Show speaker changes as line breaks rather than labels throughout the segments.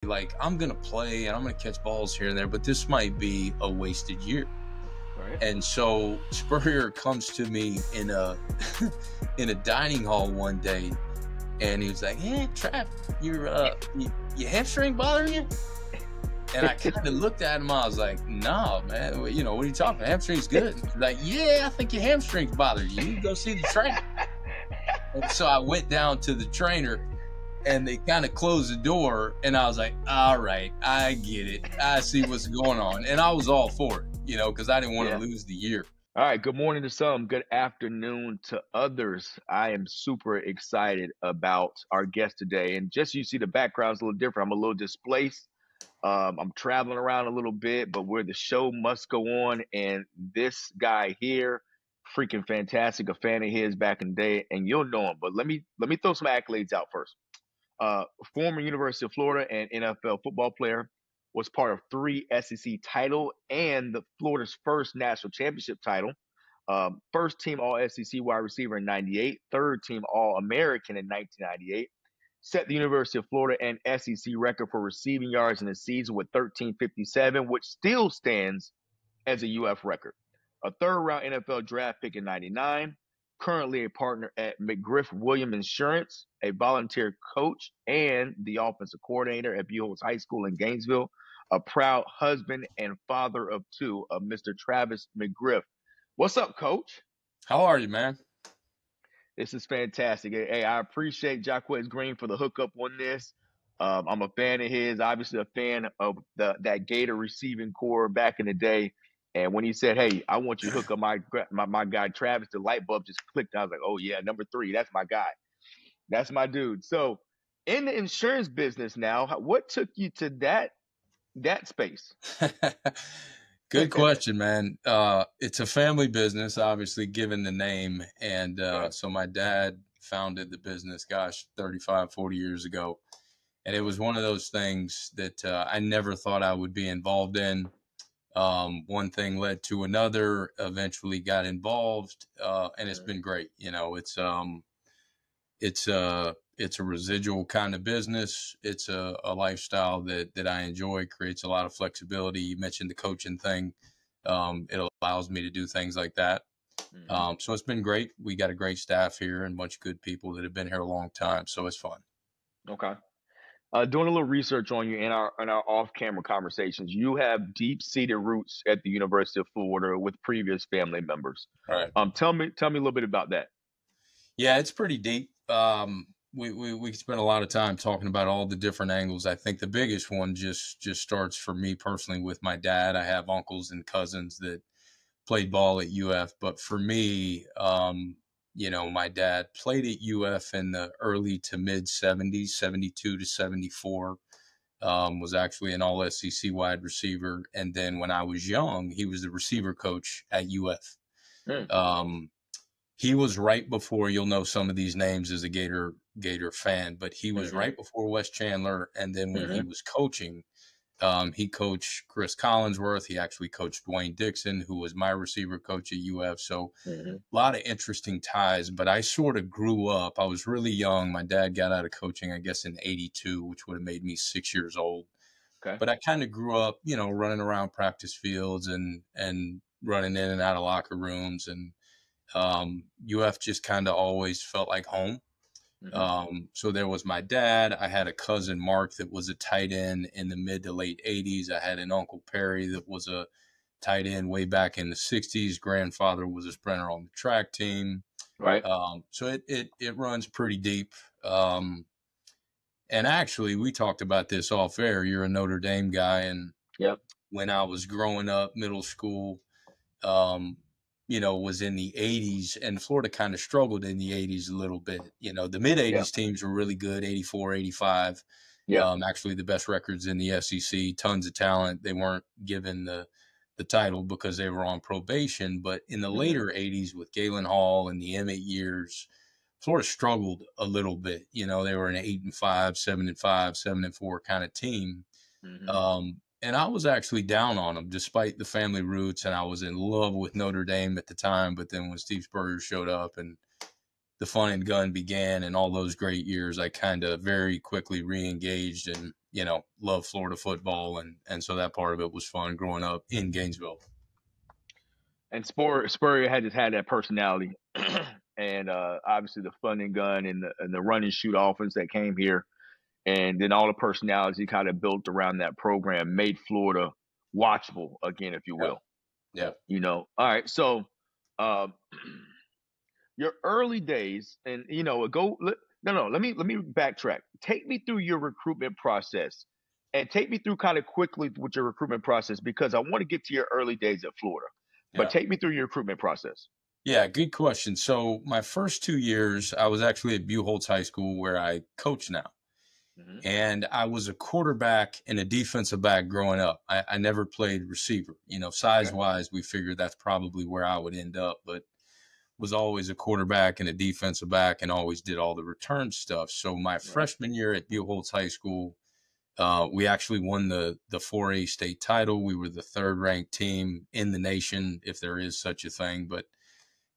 like, I'm going to play and I'm going to catch balls here and there, but this might be a wasted year.
Right.
And so Spurrier comes to me in a in a dining hall one day, and he was like, "Hey, Trav, your hamstring bothering you?" And I kind of looked at him. I was like, "No, man. What are you talking about? Hamstring's good." He's like, "Yeah, I think your hamstring's bothering you. You need to go see the trainer." And so I went down to the trainer, and they kind of closed the door, and I was like, "All right, I get it. I see what's going on." And I was all for it, because I didn't want to lose the year.
All right. Good morning to some. Good afternoon to others. I am super excited about our guest today. And just you see the background's a little different. I'm a little displaced. I'm traveling around a little bit, but where the show must go on. And this guy here, freaking fantastic, a fan of his back in the day, and you'll know him. But let me throw some accolades out first. Former University of Florida and NFL football player, was part of 3 SEC title and the Florida's first national championship title. First team All SEC wide receiver in '98, third team All American in 1998. Set the University of Florida and SEC record for receiving yards in the season with 1357, which still stands as a UF record. A third round NFL draft pick in '99. Currently a partner at McGriff William Insurance, a volunteer coach and the offensive coordinator at Buchholz High School in Gainesville, a proud husband and father of 2 of Mr. Travis McGriff. What's up, Coach?
How are you, man?
This is fantastic. Hey, I appreciate Jacquez Green for the hookup on this. I'm a fan of his, obviously a fan of that Gator receiving core back in the day. And when he said, "Hey, I want you to hook up my guy Travis," the light bulb just clicked. I was like, "Oh yeah, number 3, that's my guy, that's my dude." So, in the insurance business now, what took you to that space?
Good question, man. It's a family business, obviously, given the name. And so my dad founded the business, 35, 40 years ago. And it was one of those things that I never thought I would be involved in. One thing led to another, eventually got involved, and it's been great. It's a residual kind of business. It's a lifestyle that I enjoy, creates a lot of flexibility. You mentioned the coaching thing. It allows me to do things like that. So it's been great. We got a great staff here and a bunch of good people that have been here a long time. So it's fun.
Okay. Doing a little research on you in our off-camera conversations, you have deep-seated roots at the University of Florida with previous family members.
All right.
Tell me a little bit about that.
Yeah, it's pretty deep. We spent a lot of time talking about all the different angles. I think the biggest one just starts for me personally with my dad. I have uncles and cousins that played ball at UF, but for me, my dad played at UF in the early to mid 70s, 72 to 74, was actually an all SEC wide receiver. And then when I was young, he was the receiver coach at UF. He was right before, you'll know some of these names as a Gator fan, but he was right before Wes Chandler. And then when he was coaching, he coached Chris Collinsworth. He actually coached Dwayne Dixon, who was my receiver coach at UF. So a lot of interesting ties, but I sort of grew up. I was really young. My dad got out of coaching, I guess, in '82, which would have made me 6 years old.
Okay.
But I kind of grew up, running around practice fields and running in and out of locker rooms. And UF just kind of always felt like home. So there was my dad. I had a cousin, Mark, that was a tight end in the mid to late 80s. I had an Uncle Perry that was a tight end way back in the 60s. Grandfather was a sprinter on the track team.
Right.
So it runs pretty deep. And actually, we talked about this off air. You're a Notre Dame guy. And when I was growing up, middle school, was in the 80s, and Florida kind of struggled in the 80s a little bit. The mid 80s teams were really good, 84, 85. Actually the best records in the SEC, tons of talent. They weren't given the title because they were on probation. But in the later 80s with Galen Hall and the M8 years, Florida struggled a little bit. They were an 8-5, 7-5, 7-4 kind of team. And I was actually down on them despite the family roots, and I was in love with Notre Dame at the time. But then when Steve Spurrier showed up and the fun and gun began and all those great years, I kind of very quickly re-engaged and love Florida football. And so that part of it was fun growing up in Gainesville.
And Spurrier had just had that personality, and obviously the fun and gun and the run and shoot offense that came here, and then all the personalities he kind of built around that program made Florida watchable again, if you will.
Yeah.
All right. So, your early days, and let me backtrack. Take me through your recruitment process, and take me through kind of quickly with your recruitment process, because I want to get to your early days at Florida. But take me through your recruitment process.
Yeah, good question. So my first 2 years, I was actually at Buchholz High School, where I coach now. Mm-hmm. And I was a quarterback and a defensive back growing up. I never played receiver. Size-wise, we figured that's probably where I would end up, but was always a quarterback and a defensive back and always did all the return stuff. So my freshman year at Buchholz High School, we actually won the 4A state title. We were the third-ranked team in the nation, if there is such a thing, but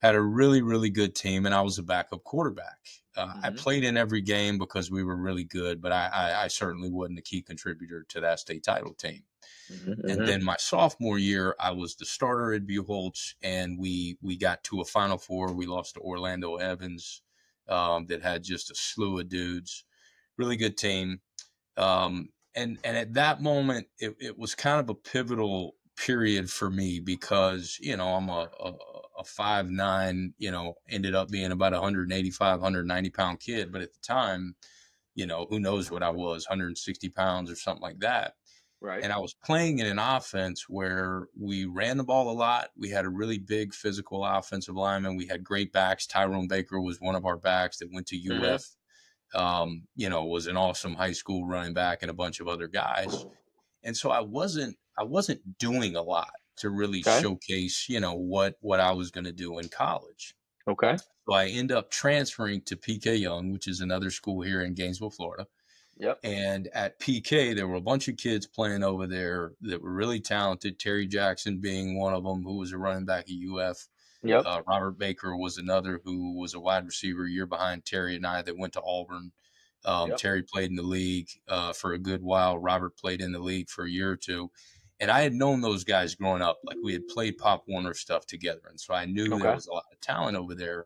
had a really, really good team, and I was a backup quarterback. I played in every game because we were really good, but I certainly wasn't a key contributor to that state title team. And then my sophomore year, I was the starter at Buchholz, and we got to a Final Four. We lost to Orlando Evans, that had just a slew of dudes. Really good team. And at that moment, it was kind of a pivotal period for me because, I'm a 5'9", ended up being about 185, 190 pound kid. But at the time, who knows what I was, 160 pounds or something like that.
Right.
And I was playing in an offense where we ran the ball a lot. We had a really big physical offensive lineman. We had great backs. Tyrone Baker was one of our backs that went to UF. Was an awesome high school running back and a bunch of other guys. And so I wasn't doing a lot to really showcase, what I was going to do in college.
Okay.
So I end up transferring to PK Young, which is another school here in Gainesville, Florida.
Yep.
And at PK, there were a bunch of kids playing over there that were really talented. Terry Jackson being one of them, who was a running back at UF.
Yep.
Robert Baker was another who was a wide receiver a year behind Terry and I that went to Auburn. Terry played in the league for a good while. Robert played in the league for a year or two. And I had known those guys growing up. Like, we had played Pop Warner stuff together. And so I knew there was a lot of talent over there.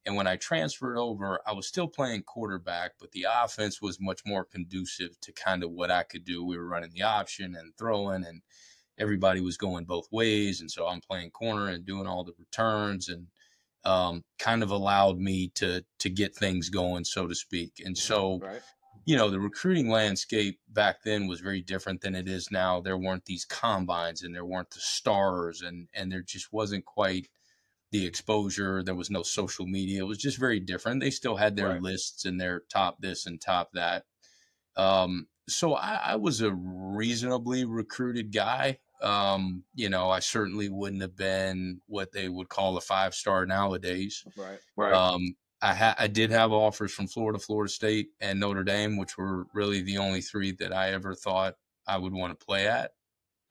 And when I transferred over, I was still playing quarterback, but the offense was much more conducive to kind of what I could do. We were running the option and throwing, and everybody was going both ways. And so I'm playing corner and doing all the returns, and kind of allowed me to get things going, so to speak. And so, the recruiting landscape back then was very different than it is now. There weren't these combines, and there weren't the stars, and there just wasn't quite the exposure. There was no social media. It was just very different. They still had their lists and their top this and top that. So I was a reasonably recruited guy. I certainly wouldn't have been what they would call a 5-star nowadays.
Right.
I did have offers from Florida, Florida State, and Notre Dame, which were really the only three that I ever thought I would want to play at.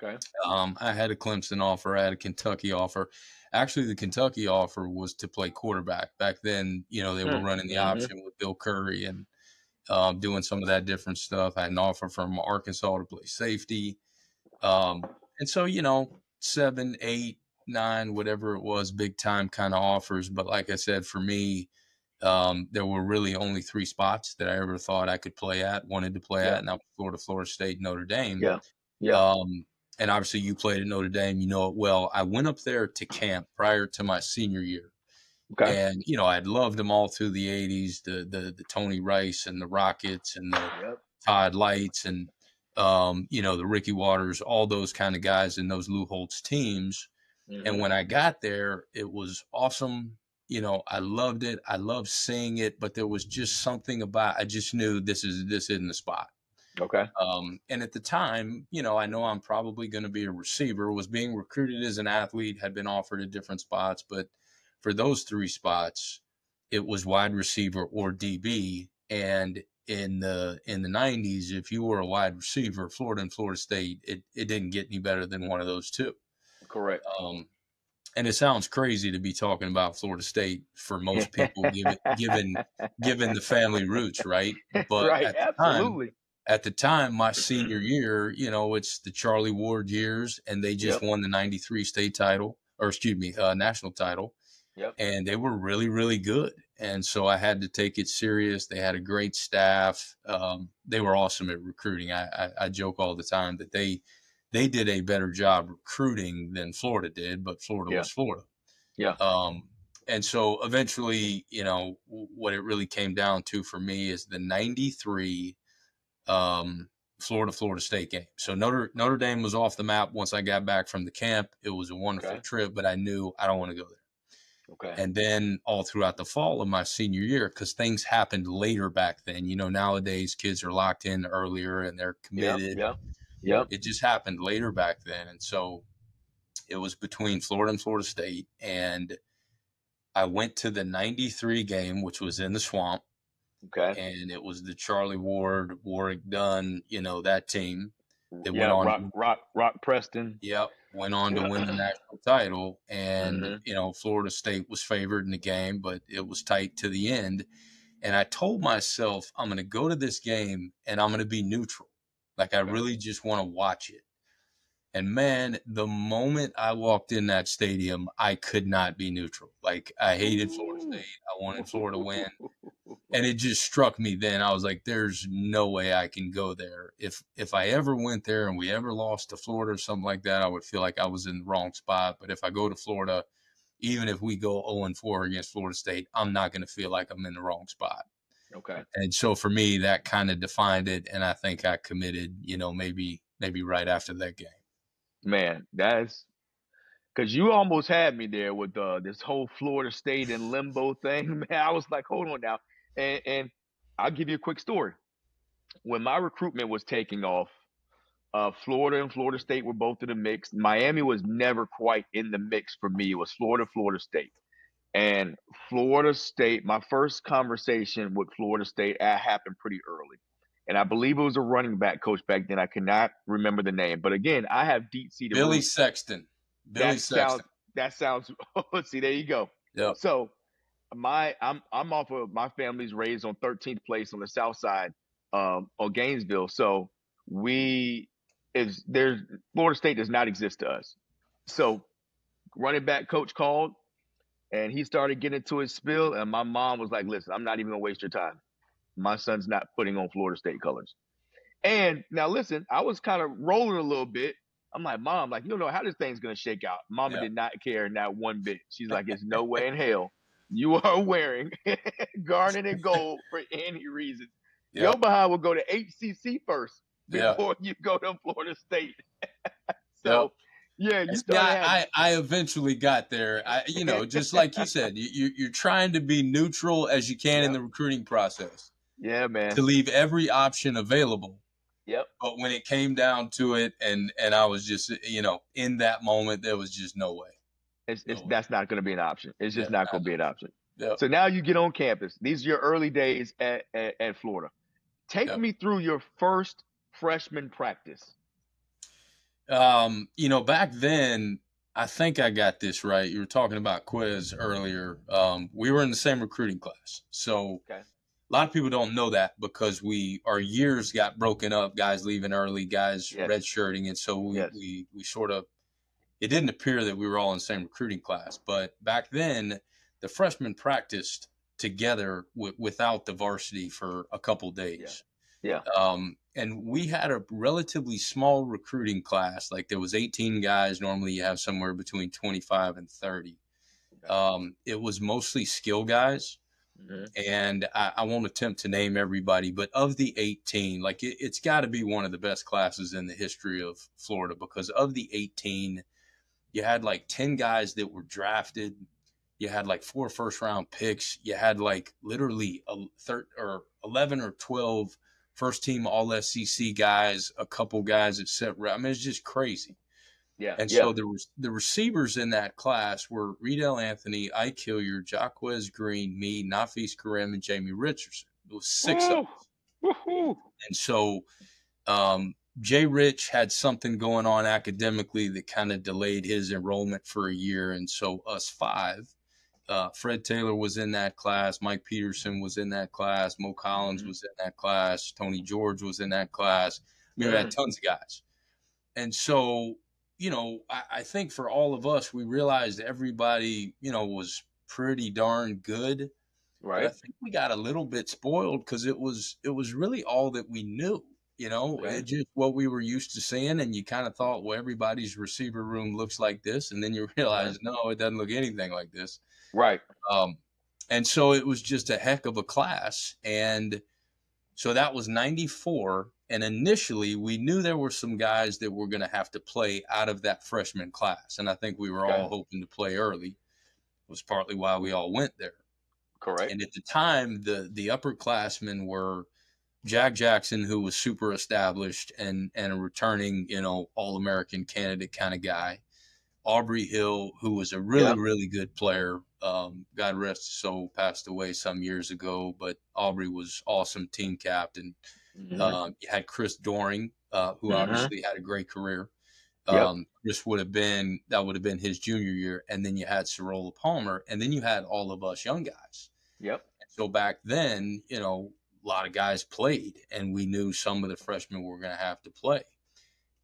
Okay.
I had a Clemson offer. I had a Kentucky offer. Actually, the Kentucky offer was to play quarterback. Back then, they were running the option with Bill Curry and doing some of that different stuff. I had an offer from Arkansas to play safety. And so, 7, 8, 9, whatever it was, big time kind of offers. But like I said, for me, there were really only 3 spots that I ever thought I could play at, wanted to play at, and that was Florida, Florida State, Notre Dame.
Yeah.
And obviously you played at Notre Dame, you know it well. I went up there to camp prior to my senior year. Okay. And, I'd loved them all through the 80s, the Tony Rice and the Rockets and the Todd Lights and, the Ricky Waters, all those kind of guys in those Lou Holtz teams. And when I got there, it was awesome. I loved it. I loved seeing it, but there was just something about, I just knew this isn't the spot.
Okay.
And at the time, I know I'm probably going to be a receiver, was being recruited as an athlete, had been offered at different spots, but for those 3 spots, it was wide receiver or DB. And in the 90s, if you were a wide receiver, Florida and Florida State, it didn't get any better than one of those 2.
Correct.
And it sounds crazy to be talking about Florida State for most people, given the family roots, right? But
right, absolutely.
at the time, my senior year, it's the Charlie Ward years, and they just won the 93 state title, or excuse me, national title.
Yep.
And they were really, really good. And so I had to take it serious. They had a great staff. They were awesome at recruiting. I joke all the time that they did a better job recruiting than Florida did, but Florida was Florida.
Yeah.
And so eventually, what it really came down to for me is the 93 Florida State game. So Notre Dame was off the map once I got back from the camp. It was a wonderful trip, but I knew I don't want to go there.
Okay.
And then all throughout the fall of my senior year, because things happened later back then. Nowadays kids are locked in earlier and they're committed.
Yeah.
It just happened later back then. And so it was between Florida and Florida State. And I went to the 93 game, which was in the Swamp.
Okay.
And it was the Charlie Ward, Warwick Dunn, that team.
They went on Rock Preston.
Yep. Went on to win the national title. And, Florida State was favored in the game, but it was tight to the end. And I told myself, I'm going to go to this game and I'm going to be neutral. Like, I really just want to watch it. And man, the moment I walked in that stadium, I could not be neutral. Like, I hated Florida State. I wanted Florida to win. And it just struck me then. I was like, there's no way I can go there. If I ever went there and we ever lost to Florida or something like that, I would feel like I was in the wrong spot. But if I go to Florida, even if we go 0-4 against Florida State, I'm not going to feel like I'm in the wrong spot.
Okay.
And so for me, that kind of defined it. And I think I committed, maybe right after that game.
Man, that's because you almost had me there with this whole Florida State and limbo thing. Man, I was like, hold on now. And I'll give you a quick story. When my recruitment was taking off, Florida and Florida State were both in the mix. Miami was never quite in the mix for me. It was Florida State. And Florida State, my first conversation with Florida State happened pretty early. And I believe it was a running back coach back then. I cannot remember the name. But again, I have deep-seated
Billy
roots.
Sexton. That
sounds see, there you go.
Yep.
So I'm off of my family's raised on 13th place on the south side on Gainesville. So Florida State does not exist to us. So running back coach called and he started getting into his spiel, and my mom was like, listen, I'm not even gonna waste your time. My son's not putting on Florida State colors. And now listen, I was kind of rolling a little bit. I'm like, Mom, like, you don't know how this thing's going to shake out. Mama did not care not one bit. She's like, there's no way in hell you are wearing garnet and gold for any reason. Yep. Your behind will go to HCC first before you go to Florida State. So, you started
I eventually got there. Just like you said, you're trying to be neutral as you can in the recruiting process.
Yeah, man.
To leave every option available.
Yep.
But when it came down to it, and I was just, in that moment, there was just no way.
That's not going to be an option. It's just not going to be an option.
Yep.
So now you get on campus. These are your early days at Florida. Take me through your first freshman practice.
Back then, I think I got this right. You were talking about quiz earlier. We were in the same recruiting class. So a lot of people don't know that because our years got broken up, guys leaving early, guys redshirting. And so we sort of, it didn't appear that we were all in the same recruiting class. But back then, the freshmen practiced together without the varsity for a couple days.
Yeah.
And we had a relatively small recruiting class. Like there was 18 guys. Normally you have somewhere between 25 and 30. It was mostly skill guys. Mm-hmm. And I won't attempt to name everybody, but of the 18, like it's got to be one of the best classes in the history of Florida because of the 18, you had like 10 guys that were drafted. You had like 4 first-round picks. You had like literally 11 or 12 first-team All-SEC guys, a couple guys that set. I mean, it's just crazy.
Yeah.
And so the receivers in that class were Riedel Anthony, Ike Hilliard, Jaquez Green, me, Nafis Karim, and Jamie Richardson. It was 6 of us.
Woo-hoo.
And so Jay Rich had something going on academically that kind of delayed his enrollment for a year. And so us 5 Fred Taylor was in that class. Mike Peterson was in that class. Mo Collins was in that class. Tony George was in that class. I mean, we had tons of guys. And so, I think for all of us, we realized everybody, was pretty darn good.
Right.
But I think we got a little bit spoiled because it was really all that we knew. It just what we were used to seeing, and you kind of thought, well, everybody's receiver room looks like this, and then you realize, no, it doesn't look anything like this.
Right.
And so it was just a heck of a class, and so that was 94, and initially we knew there were some guys that were going to have to play out of that freshman class, and I think we were all hoping to play early. It was partly why we all went there.
Correct.
And at the time, the upperclassmen were Jack Jackson, who was super established and a returning, All-American candidate kind of guy. Aubrey Hill, who was a really, really good player. God rest his soul, passed away some years ago, but Aubrey was awesome team captain. You had Chris Doring, who obviously had a great career. This would have been his junior year. And then you had Sorolla Palmer, and then you had all of us young guys.
Yep.
So back then, a lot of guys played, and we knew some of the freshmen were going to have to play.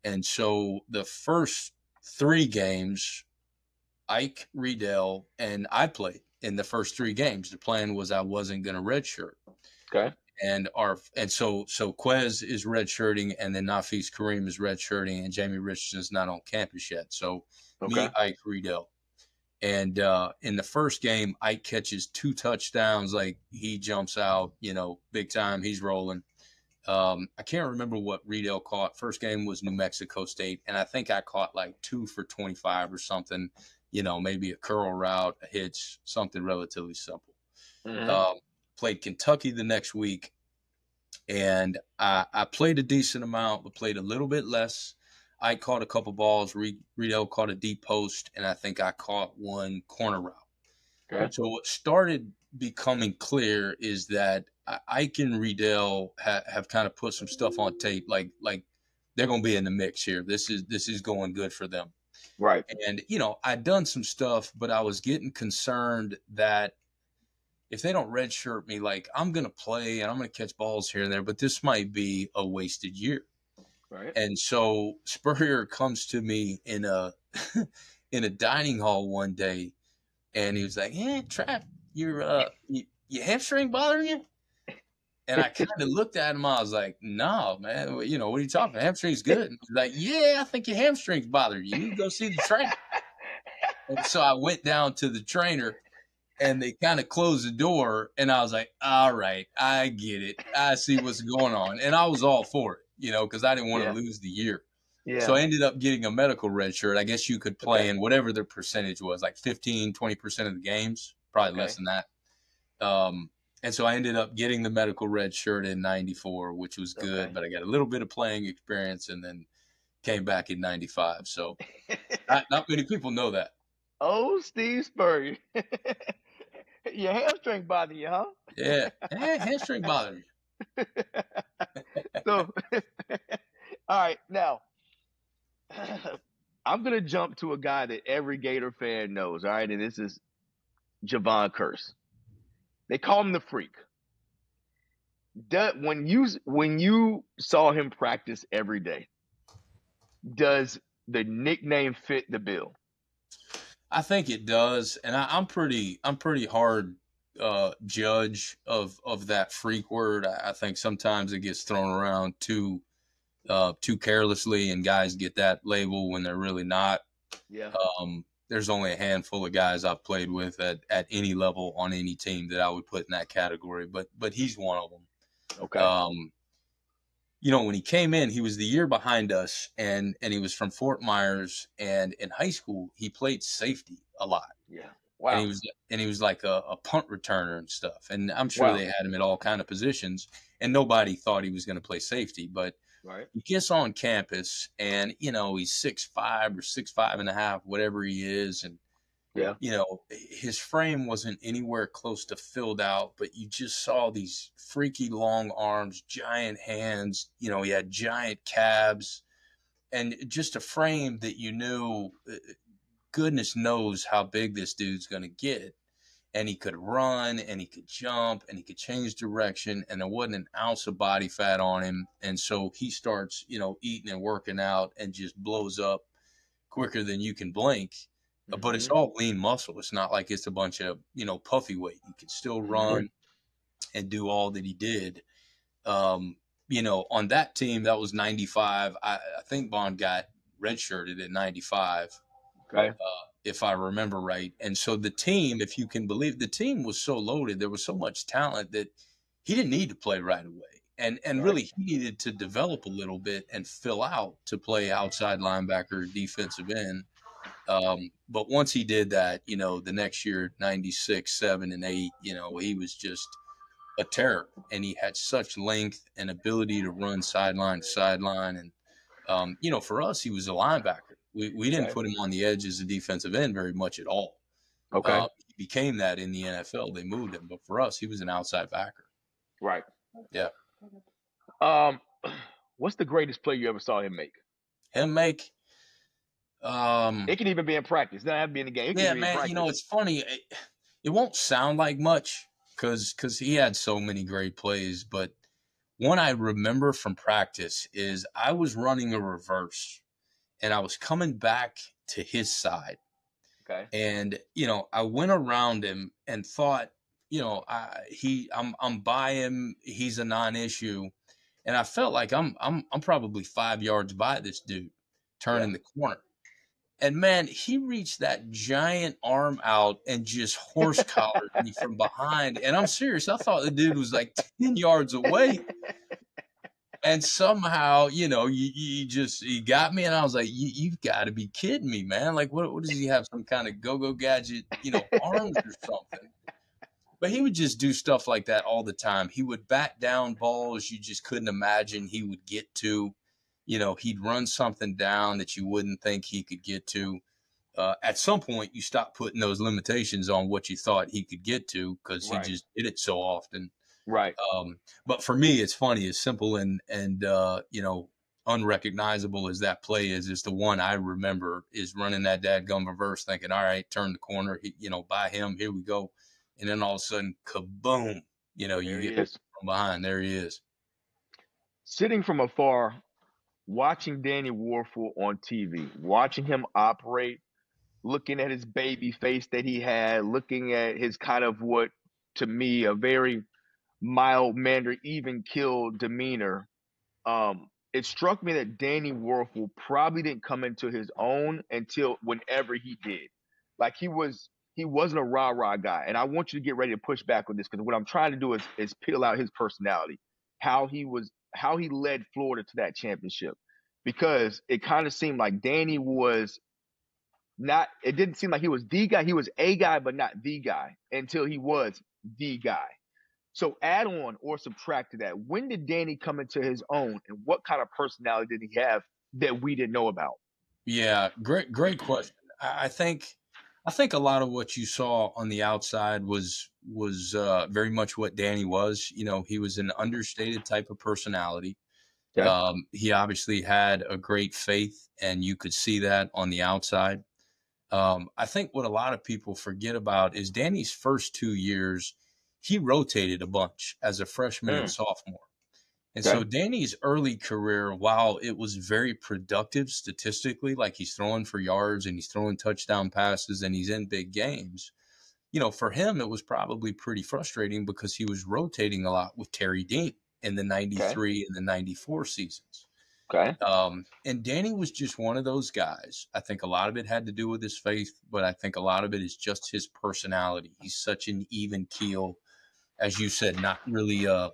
And so the first 3 games, Ike, Riedel, and I played in the first 3 games. The plan was I wasn't going to redshirt.
Okay.
And so Quez is redshirting, and then Nafis Kareem is redshirting, and Jamie Richardson's not on campus yet. So me, Ike, Riedel. And in the first game, Ike catches 2 touchdowns. Like, he jumps out, big time. He's rolling. I can't remember what Riedel caught. First game was New Mexico State, and I think I caught like 2 for 25 or something, maybe a curl route, a hitch, something relatively simple. Played Kentucky the next week, and I played a decent amount, but played a little bit less. I caught a couple balls. Riedel caught a deep post, and I think I caught 1 corner route. Okay. So what started becoming clear is that Ike and Riedel have kind of put some stuff on tape, like they're going to be in the mix here. This is going good for them.
Right.
And, I'd done some stuff, but I was getting concerned that if they don't redshirt me, like, I'm going to play and I'm going to catch balls here and there, but this might be a wasted year.
Right.
And so Spurrier comes to me in a dining hall one day, and he was like, "Hey, Trav, your hamstring bothering you?" And I kind of looked at him. I was like, "No, man. What are you talking about? Hamstring's good." He's like, "Yeah, I think your hamstring's bothering you. You go see the trainer." And so I went down to the trainer, and they kind of closed the door, and I was like, "All right, I get it. I see what's going on." And I was all for it. Because I didn't want to lose the year. Yeah. So I ended up getting a medical red shirt. I guess you could play in whatever the percentage was, like 15, 20% of the games, probably less than that. And so I ended up getting the medical red shirt in 94, which was good, but I got a little bit of playing experience and then came back in 95. So not many people know that.
Oh, Steve Spurrier. Your hamstring bother you, huh?
Yeah. Hamstring bother you.
So, all right, now I'm gonna jump to a guy that every Gator fan knows. All right, and this is Javon Curse. They call him the Freak. When you saw him practice every day, does the nickname fit the bill?
I think it does, and I'm pretty hard judge of that freak word. I think sometimes it gets thrown around too carelessly, and guys get that label when they're really not.
Yeah.
There's only a handful of guys I've played with at any level on any team that I would put in that category, but he's one of them.
Okay.
When he came in, he was the year behind us, and he was from Fort Myers, and in high school he played safety a lot.
Yeah. Wow.
And he was like a punt returner and stuff. And I'm sure they had him at all kind of positions, and nobody thought he was going to play safety. But he gets on campus, and he's 6'5" or 6'5.5", whatever he is, and his frame wasn't anywhere close to filled out, but you just saw these freaky long arms, giant hands. He had giant calves, and just a frame that you knew. Goodness knows how big this dude's going to get. and he could run and he could jump and he could change direction, and there wasn't an ounce of body fat on him. And so he starts, eating and working out and just blows up quicker than you can blink. But it's all lean muscle. It's not like it's a bunch of, puffy weight. He could still run and do all that he did. On that team, that was 95. I think Bond got redshirted at 95.
Okay.
If I remember right. And so the team, if you can believe, the team was so loaded. There was so much talent that he didn't need to play right away. And really, he needed to develop a little bit and fill out to play outside linebacker, defensive end. But once he did that, the next year, 96, 7, and 8, he was just a terror. And he had such length and ability to run sideline to sideline. And, for us, he was a linebacker. We didn't put him on the edge as a defensive end very much at all.
Okay.
He became that in the NFL. They moved him. But for us, he was an outside backer.
Right.
Yeah.
What's the greatest play you ever saw him make?
It
can even be in practice. It doesn't have to be in the game.
Yeah, man. It's funny. It won't sound like much because he had so many great plays. But one I remember from practice is I was running a reverse, and I was coming back to his side.
Okay.
And, I went around him and thought, I'm by him. He's a non-issue. And I felt like I'm probably 5 yards by this dude turning the corner. And man, he reached that giant arm out and just horse collared me from behind. And I'm serious. I thought the dude was like 10 yards away. And somehow, you got me, and I was like, you've got to be kidding me, man. Like, what does he have? Some kind of go-go gadget, arms or something? But he would just do stuff like that all the time. He would bat down balls you just couldn't imagine he would get to. He'd run something down that you wouldn't think he could get to. At some point, you stop putting those limitations on what you thought he could get to because he just did it so often.
Right.
But for me, it's funny, as simple and unrecognizable as that play is the one I remember is running that dadgum reverse, thinking, all right, turn the corner, by him, here we go. And then all of a sudden, kaboom, you get from behind. There he is.
Sitting from afar, watching Danny Wuerffel on TV, watching him operate, looking at his baby face that he had, looking at his kind of what, to me, a very mild-mannered, even-keeled demeanor, it struck me that Danny Wuerffel probably didn't come into his own until whenever he did. Like he wasn't a rah-rah guy. And I want you to get ready to push back on this because what I'm trying to do is peel out his personality, how he led Florida to that championship. Because it kind of seemed like Danny was not, it didn't seem like he was the guy. He was a guy, but not the guy until he was the guy. So add on or subtract to that. When did Danny come into his own, and what kind of personality did he have that we didn't know about?
Yeah, great question. I think a lot of what you saw on the outside was very much what Danny was. He was an understated type of personality. Okay. He obviously had a great faith, and you could see that on the outside. I think what a lot of people forget about is Danny's first 2 years, he rotated a bunch as a freshman and sophomore. And so Danny's early career, while it was very productive statistically, like he's throwing for yards and he's throwing touchdown passes and he's in big games, for him, it was probably pretty frustrating because he was rotating a lot with Terry Dean in the 93 and the 94 seasons.
Okay.
And Danny was just one of those guys. I think a lot of it had to do with his faith, but I think a lot of it is just his personality. He's such an even keel, as you said, not really a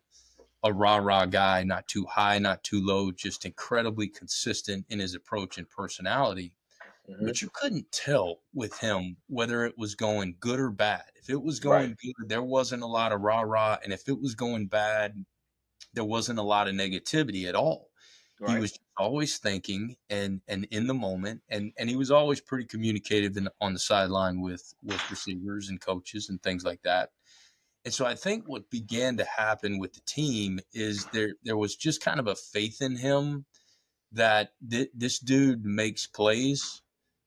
rah-rah guy, not too high, not too low, just incredibly consistent in his approach and personality. Mm-hmm. But you couldn't tell with him whether it was going good or bad. If it was going good, there wasn't a lot of rah-rah. And if it was going bad, there wasn't a lot of negativity at all. Right. He was always thinking and in the moment, and he was always pretty communicative on the sideline with receivers and coaches and things like that. And so I think what began to happen with the team is there was just kind of a faith in him that this dude makes plays,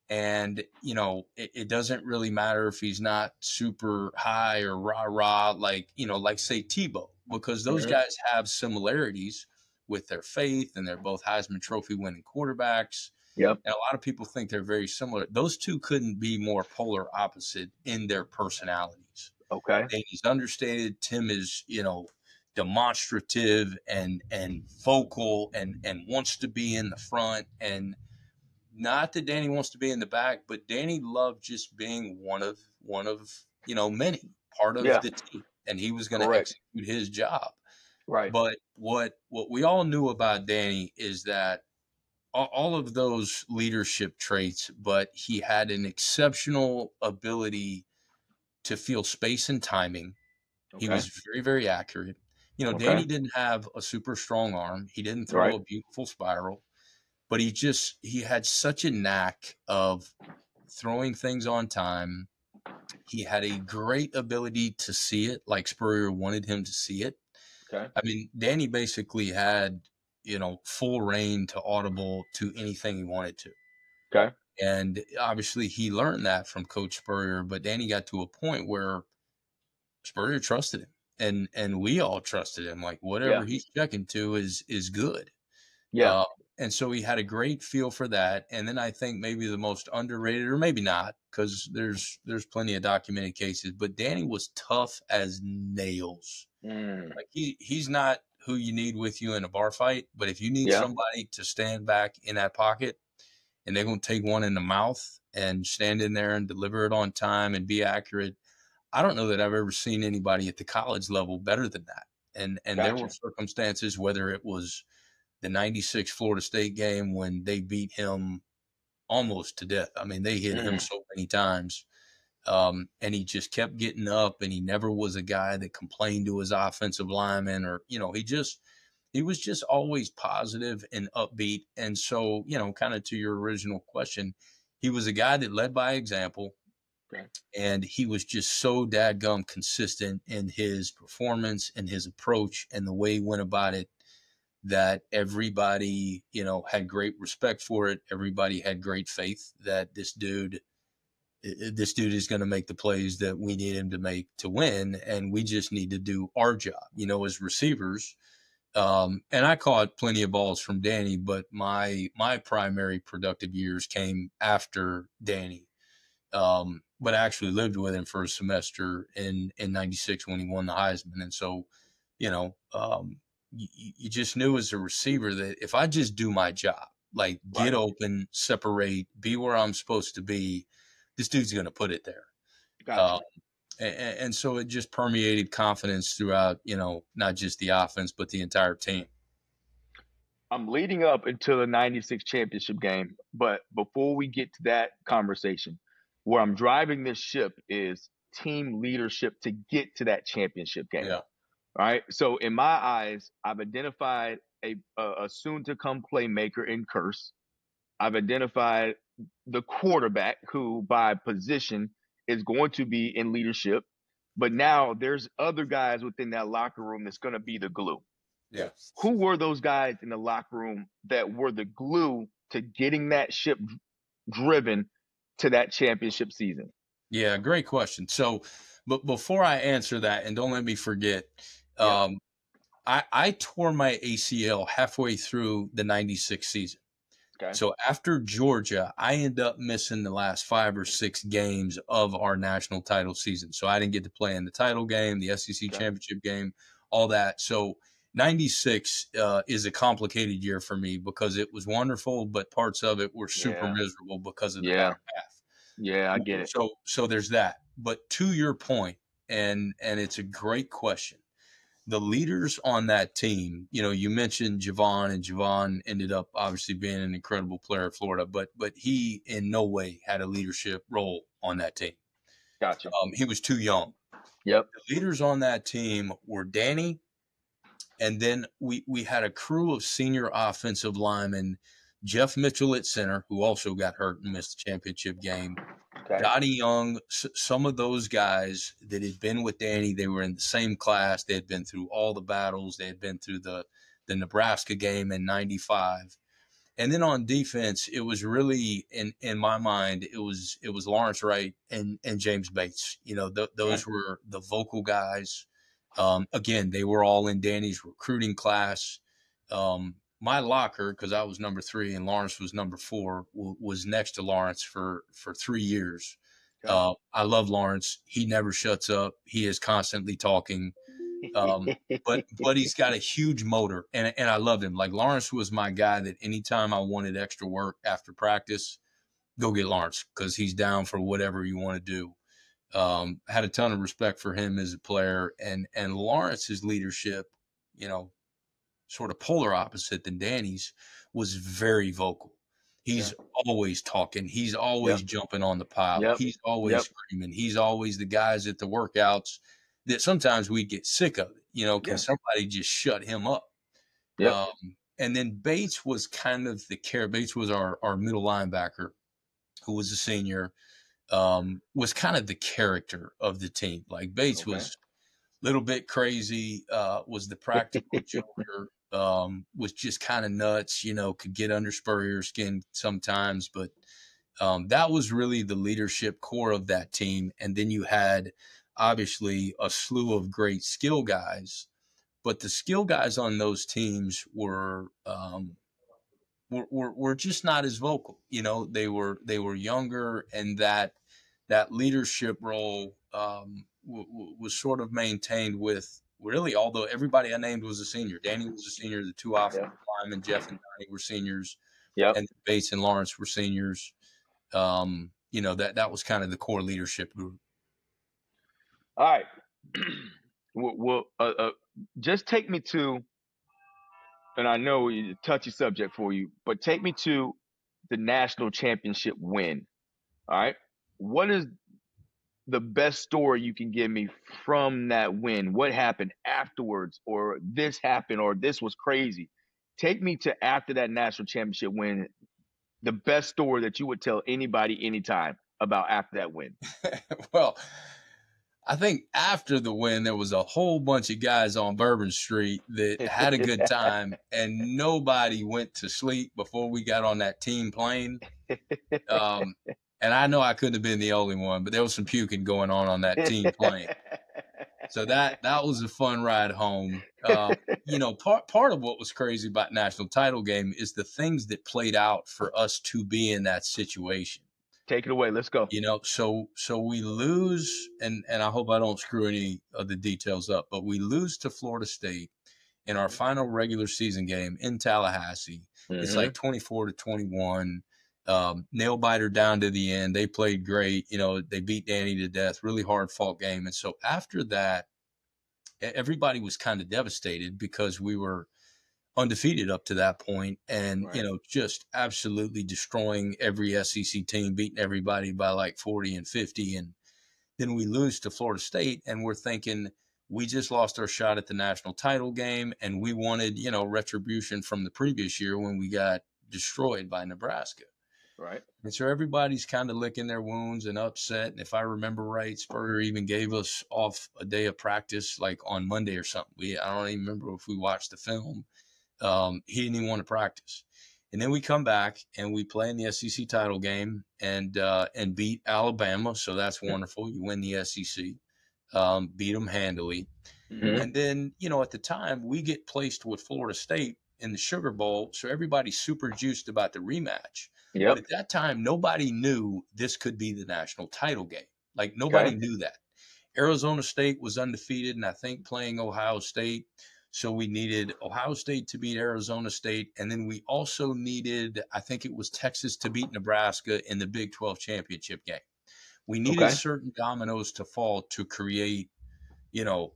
And, you know, it doesn't really matter if he's not super high or rah-rah, like, you know, like say Tebow, because those
Mhm.
guys have similarities with their faith, and they're both Heisman Trophy winning quarterbacks.
Yep.
And a lot of people think they're very similar. Those two couldn't be more polar opposite in their personalities.
Okay.
Danny's understated. Tim is, you know, demonstrative and vocal and wants to be in the front. And not that Danny wants to be in the back, but Danny loved just being one of you know many part of
Yeah.
the team, and he was going to
Correct.
execute his job.
Right.
But what we all knew about Danny is that all of those leadership traits, but he had an exceptional ability to feel space and timing. He
Okay.
was very, very accurate. You know,
Okay.
Danny didn't have a super strong arm. He didn't throw
Right.
a beautiful spiral, but he had such a knack of throwing things on time. He had a great ability to see it, like Spurrier wanted him to see it.
Okay.
I mean, Danny basically had, you know, full reign to audible to anything he wanted to.
Okay.
And obviously he learned that from Coach Spurrier, but Danny got to a point where Spurrier trusted him. And we all trusted him. Like whatever
Yeah.
he's checking to is good.
Yeah.
Uh, and so he had a great feel for that. And then I think maybe the most underrated, or maybe not, because there's plenty of documented cases, but Danny was tough as nails.
Mm.
Like he's not who you need with you in a bar fight, but if you need
Yeah.
somebody to stand back in that pocket and they're going to take one in the mouth and stand in there and deliver it on time and be accurate, I don't know that I've ever seen anybody at the college level better than that. And there were
Gotcha.
circumstances, whether it was the 96 Florida State game when they beat him almost to death. I mean, they hit him
Mm.
so many times. And he just kept getting up, and he never was a guy that complained to his offensive lineman, or, you know, he was just always positive and upbeat. And so, you know, kind of to your original question, he was a guy that led by example,
Okay.
and he was just so dadgum consistent in his performance and his approach and the way he went about it, that everybody, you know, had great respect for it. Everybody had great faith that this dude is going to make the plays that we need him to make to win, and we just need to do our job, you know, as receivers. And I caught plenty of balls from Danny, but my primary productive years came after Danny. But I actually lived with him for a semester in '96 when he won the Heisman, and so, you know, you just knew as a receiver that if I just do my job, like get
Right.
open, separate, be where I'm supposed to be, this dude's going to put it there.
Gotcha.
And so it just permeated confidence throughout, you know, not just the offense, but the entire team.
I'm leading up until the 96 championship game, but before we get to that conversation, where I'm driving this ship is team leadership to get to that championship game.
Yeah.
All right. So in my eyes, I've identified a soon to come playmaker in Curse. I've identified the quarterback who by position is going to be in leadership. But now there's other guys within that locker room that's going to be the glue.
Yeah.
Who were those guys in the locker room that were the glue to getting that ship driven to that championship season?
Yeah, great question. So, but before I answer that, and don't let me forget,
Yeah.
I tore my ACL halfway through the '96 season.
Okay.
So after Georgia, I ended up missing the last 5 or 6 games of our national title season. So I didn't get to play in the title game, the SEC
Okay.
championship game, all that. So '96 is a complicated year for me because it was wonderful, but parts of it were super
Yeah.
miserable because of the
Yeah.
back half.
Yeah, I get it.
So there's that. But to your point, and it's a great question. The leaders on that team, you know, you mentioned Javon, and Javon ended up obviously being an incredible player at Florida, but he in no way had a leadership role on that team.
Gotcha.
He was too young.
Yep.
The leaders on that team were Danny, and then we had a crew of senior offensive linemen, Jeff Mitchell at center, who also got hurt and missed the championship game.
Okay.
Dottie Young, some of those guys that had been with Danny, they were in the same class. They had been through all the battles. They had been through the Nebraska game in '95. And then on defense, it was really in my mind, it was Lawrence Wright and James Bates. Those were the vocal guys. Again, they were all in Danny's recruiting class. My locker, because I was number 3 and Lawrence was number 4, was next to Lawrence for 3 years. I love Lawrence. He never shuts up. He is constantly talking. But he's got a huge motor, and I loved him. Like, Lawrence was my guy that anytime I wanted extra work after practice, go get Lawrence, because he's down for whatever you want to do. Had a ton of respect for him as a player, and Lawrence's leadership, sort of polar opposite than Danny's, was very vocal. He's always talking. He's always jumping on the pile. He's always screaming. He's always the guys at the workouts that sometimes we get sick of it, because somebody just shut him up. And then Bates was kind of Bates was our middle linebacker, who was a senior, was kind of the character of the team. Like, Bates was a little bit crazy, was the practical joker, was just kind of nuts, could get under Spurrier's skin sometimes, but that was really the leadership core of that team. And then you had, obviously, a slew of great skill guys, but the skill guys on those teams were just not as vocal. They were younger, and that leadership role was sort of maintained with, really, although everybody I named was a senior. Danny was a senior. The 2 offensive linemen, Jeff and Donnie, were seniors. And Bates and Lawrence were seniors. That was kind of the core leadership group.
All right. Well, just take me to, and I know it's a touchy subject for you, but take me to the national championship win. All right. What is the best story you can give me from that win? What happened afterwards, or this happened, or this was crazy? Take me to after that national championship win, the best story that you would tell anybody anytime about after that win.
Well, I think after the win, there was a whole bunch of guys on Bourbon Street that had a good time, and nobody went to sleep before we got on that team plane. And I know I couldn't have been the only one, but there was some puking going on that team plane. So that was a fun ride home. Part of what was crazy about national title game is the things that played out for us to be in that situation.
Take it away. Let's go.
So we lose, and I hope I don't screw any of the details up, but we lose to Florida State in our final regular season game in Tallahassee. It's like 24-21. Nail biter down to the end. They played great. They beat Danny to death. Really hard fought game. And so after that, everybody was kind of devastated, because we were undefeated up to that point, and just absolutely destroying every SEC team, beating everybody by like 40 and 50. And then we lose to Florida State, and we're thinking we just lost our shot at the national title game, and we wanted, retribution from the previous year when we got destroyed by Nebraska.
Right.
And so everybody's kind of licking their wounds and upset. And if I remember right, Spurrier even gave us off a day of practice, like on Monday or something. I don't even remember if we watched the film. He didn't even want to practice. And then we come back and we play in the SEC title game and beat Alabama. So that's wonderful. You win the SEC, beat them handily. And then, at the time we get placed with Florida State in the Sugar Bowl. So everybody's super juiced about the rematch. But at that time, nobody knew this could be the national title game. Like, nobody knew that. Arizona State was undefeated, and I think playing Ohio State. So we needed Ohio State to beat Arizona State. And then we also needed, I think it was Texas to beat Nebraska in the Big 12 championship game. We needed certain dominoes to fall to create,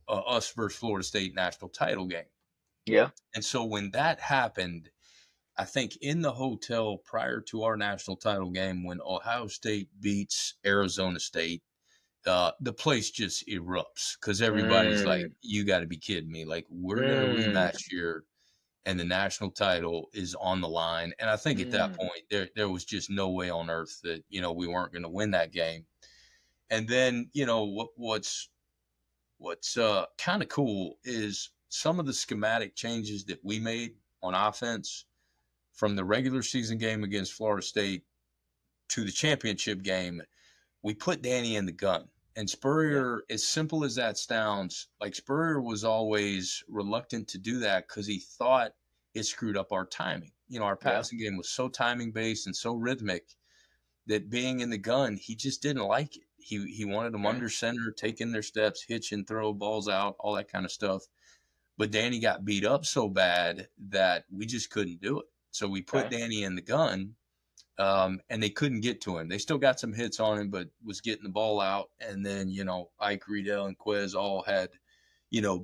us versus Florida State national title game.
Yeah.
And so when that happened, I think in the hotel prior to our national title game, when Ohio State beats Arizona State, the place just erupts, because everybody's like, you got to be kidding me. Like, we're going to rematch here, and the national title is on the line. And I think at that point, there was just no way on earth that, we weren't going to win that game. And then, what's kind of cool is some of the schematic changes that we made on offense from the regular season game against Florida State to the championship game, we put Danny in the gun. And Spurrier, as simple as that sounds, like Spurrier was always reluctant to do that because he thought it screwed up our timing. Our passing game was so timing based and so rhythmic that being in the gun, he just didn't like it. He wanted them under center, taking their steps, hitch and throw, balls out, all that kind of stuff. But Danny got beat up so bad that we just couldn't do it. So we put Danny in the gun, and they couldn't get to him. They still got some hits on him, but was getting the ball out. And then, Ike, Riedel, and Quez all had,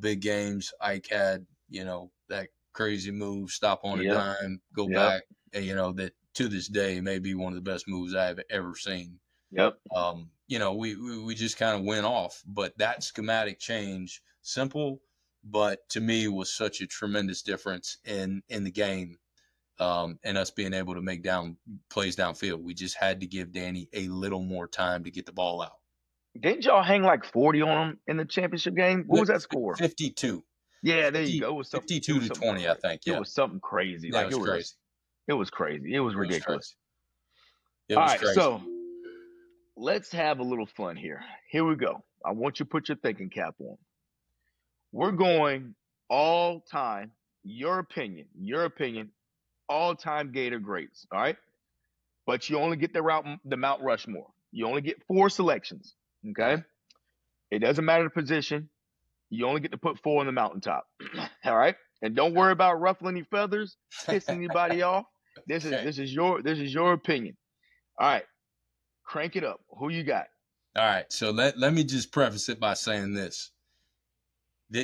big games. Ike had, that crazy move, stop on a dime, go back, and, that to this day may be one of the best moves I've ever seen.
Yep.
We just kind of went off. But that schematic change, simple, but to me was such a tremendous difference in the game. And us being able to make plays downfield. We just had to give Danny a little more time to get the ball out.
Didn't y'all hang like 40 on him in the championship game? What was that score?
52.
Yeah, there you go. It was
52 to 20, I think. Yeah.
It was something crazy.
It was crazy.
It was crazy. It was ridiculous.
All right, crazy.
So let's have a little fun here. Here we go. I want you to put your thinking cap on. We're going all time, your opinion, all-time Gator greats, all right? But you only get the Mount Rushmore. You only get 4 selections, okay? It doesn't matter the position. You only get to put 4 on the mountaintop, all right? And don't worry about ruffling any feathers, pissing anybody off. This is your opinion. All right, crank it up. Who you got?
All right, so let me just preface it by saying this.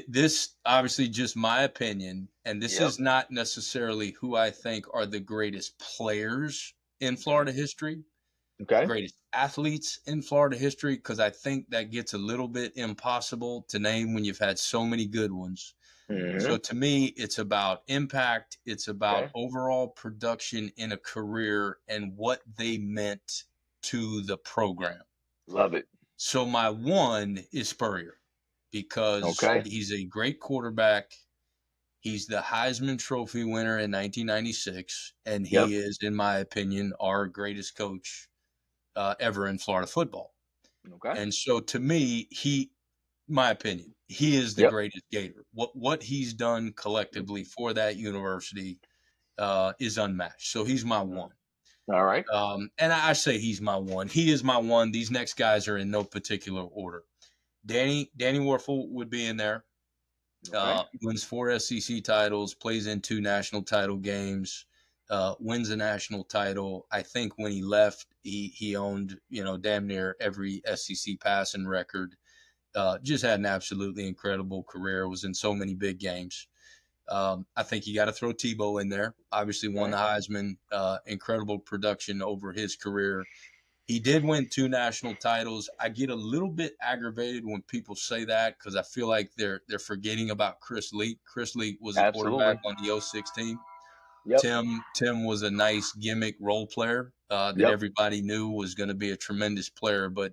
This obviously just my opinion, and this is not necessarily who I think are the greatest players in Florida history, greatest athletes in Florida history, because I think that gets a little bit impossible to name when you've had so many good ones. So to me, it's about impact. It's about overall production in a career and what they meant to the program.
Love it.
So my one is Spurrier. Because he's a great quarterback. He's the Heisman Trophy winner in 1996, and he is, in my opinion, our greatest coach ever in Florida football. And so to me, my opinion, he is the greatest Gator. What he's done collectively for that university is unmatched. So he's my one.
All right.
And I say he's my one. He is my one. These next guys are in no particular order. Danny Wuerffel would be in there. Wins 4 SEC titles, plays in 2 national title games, wins a national title. I think when he left, he owned, damn near every SEC passing record. Just had an absolutely incredible career. Was in so many big games. I think you got to throw Tebow in there. Obviously won the Heisman. Incredible production over his career. He did win 2 national titles. I get a little bit aggravated when people say that because I feel like they're forgetting about Chris Leak. Chris Leak was a quarterback on the 06 team. Tim was a nice gimmick role player that everybody knew was going to be a tremendous player. But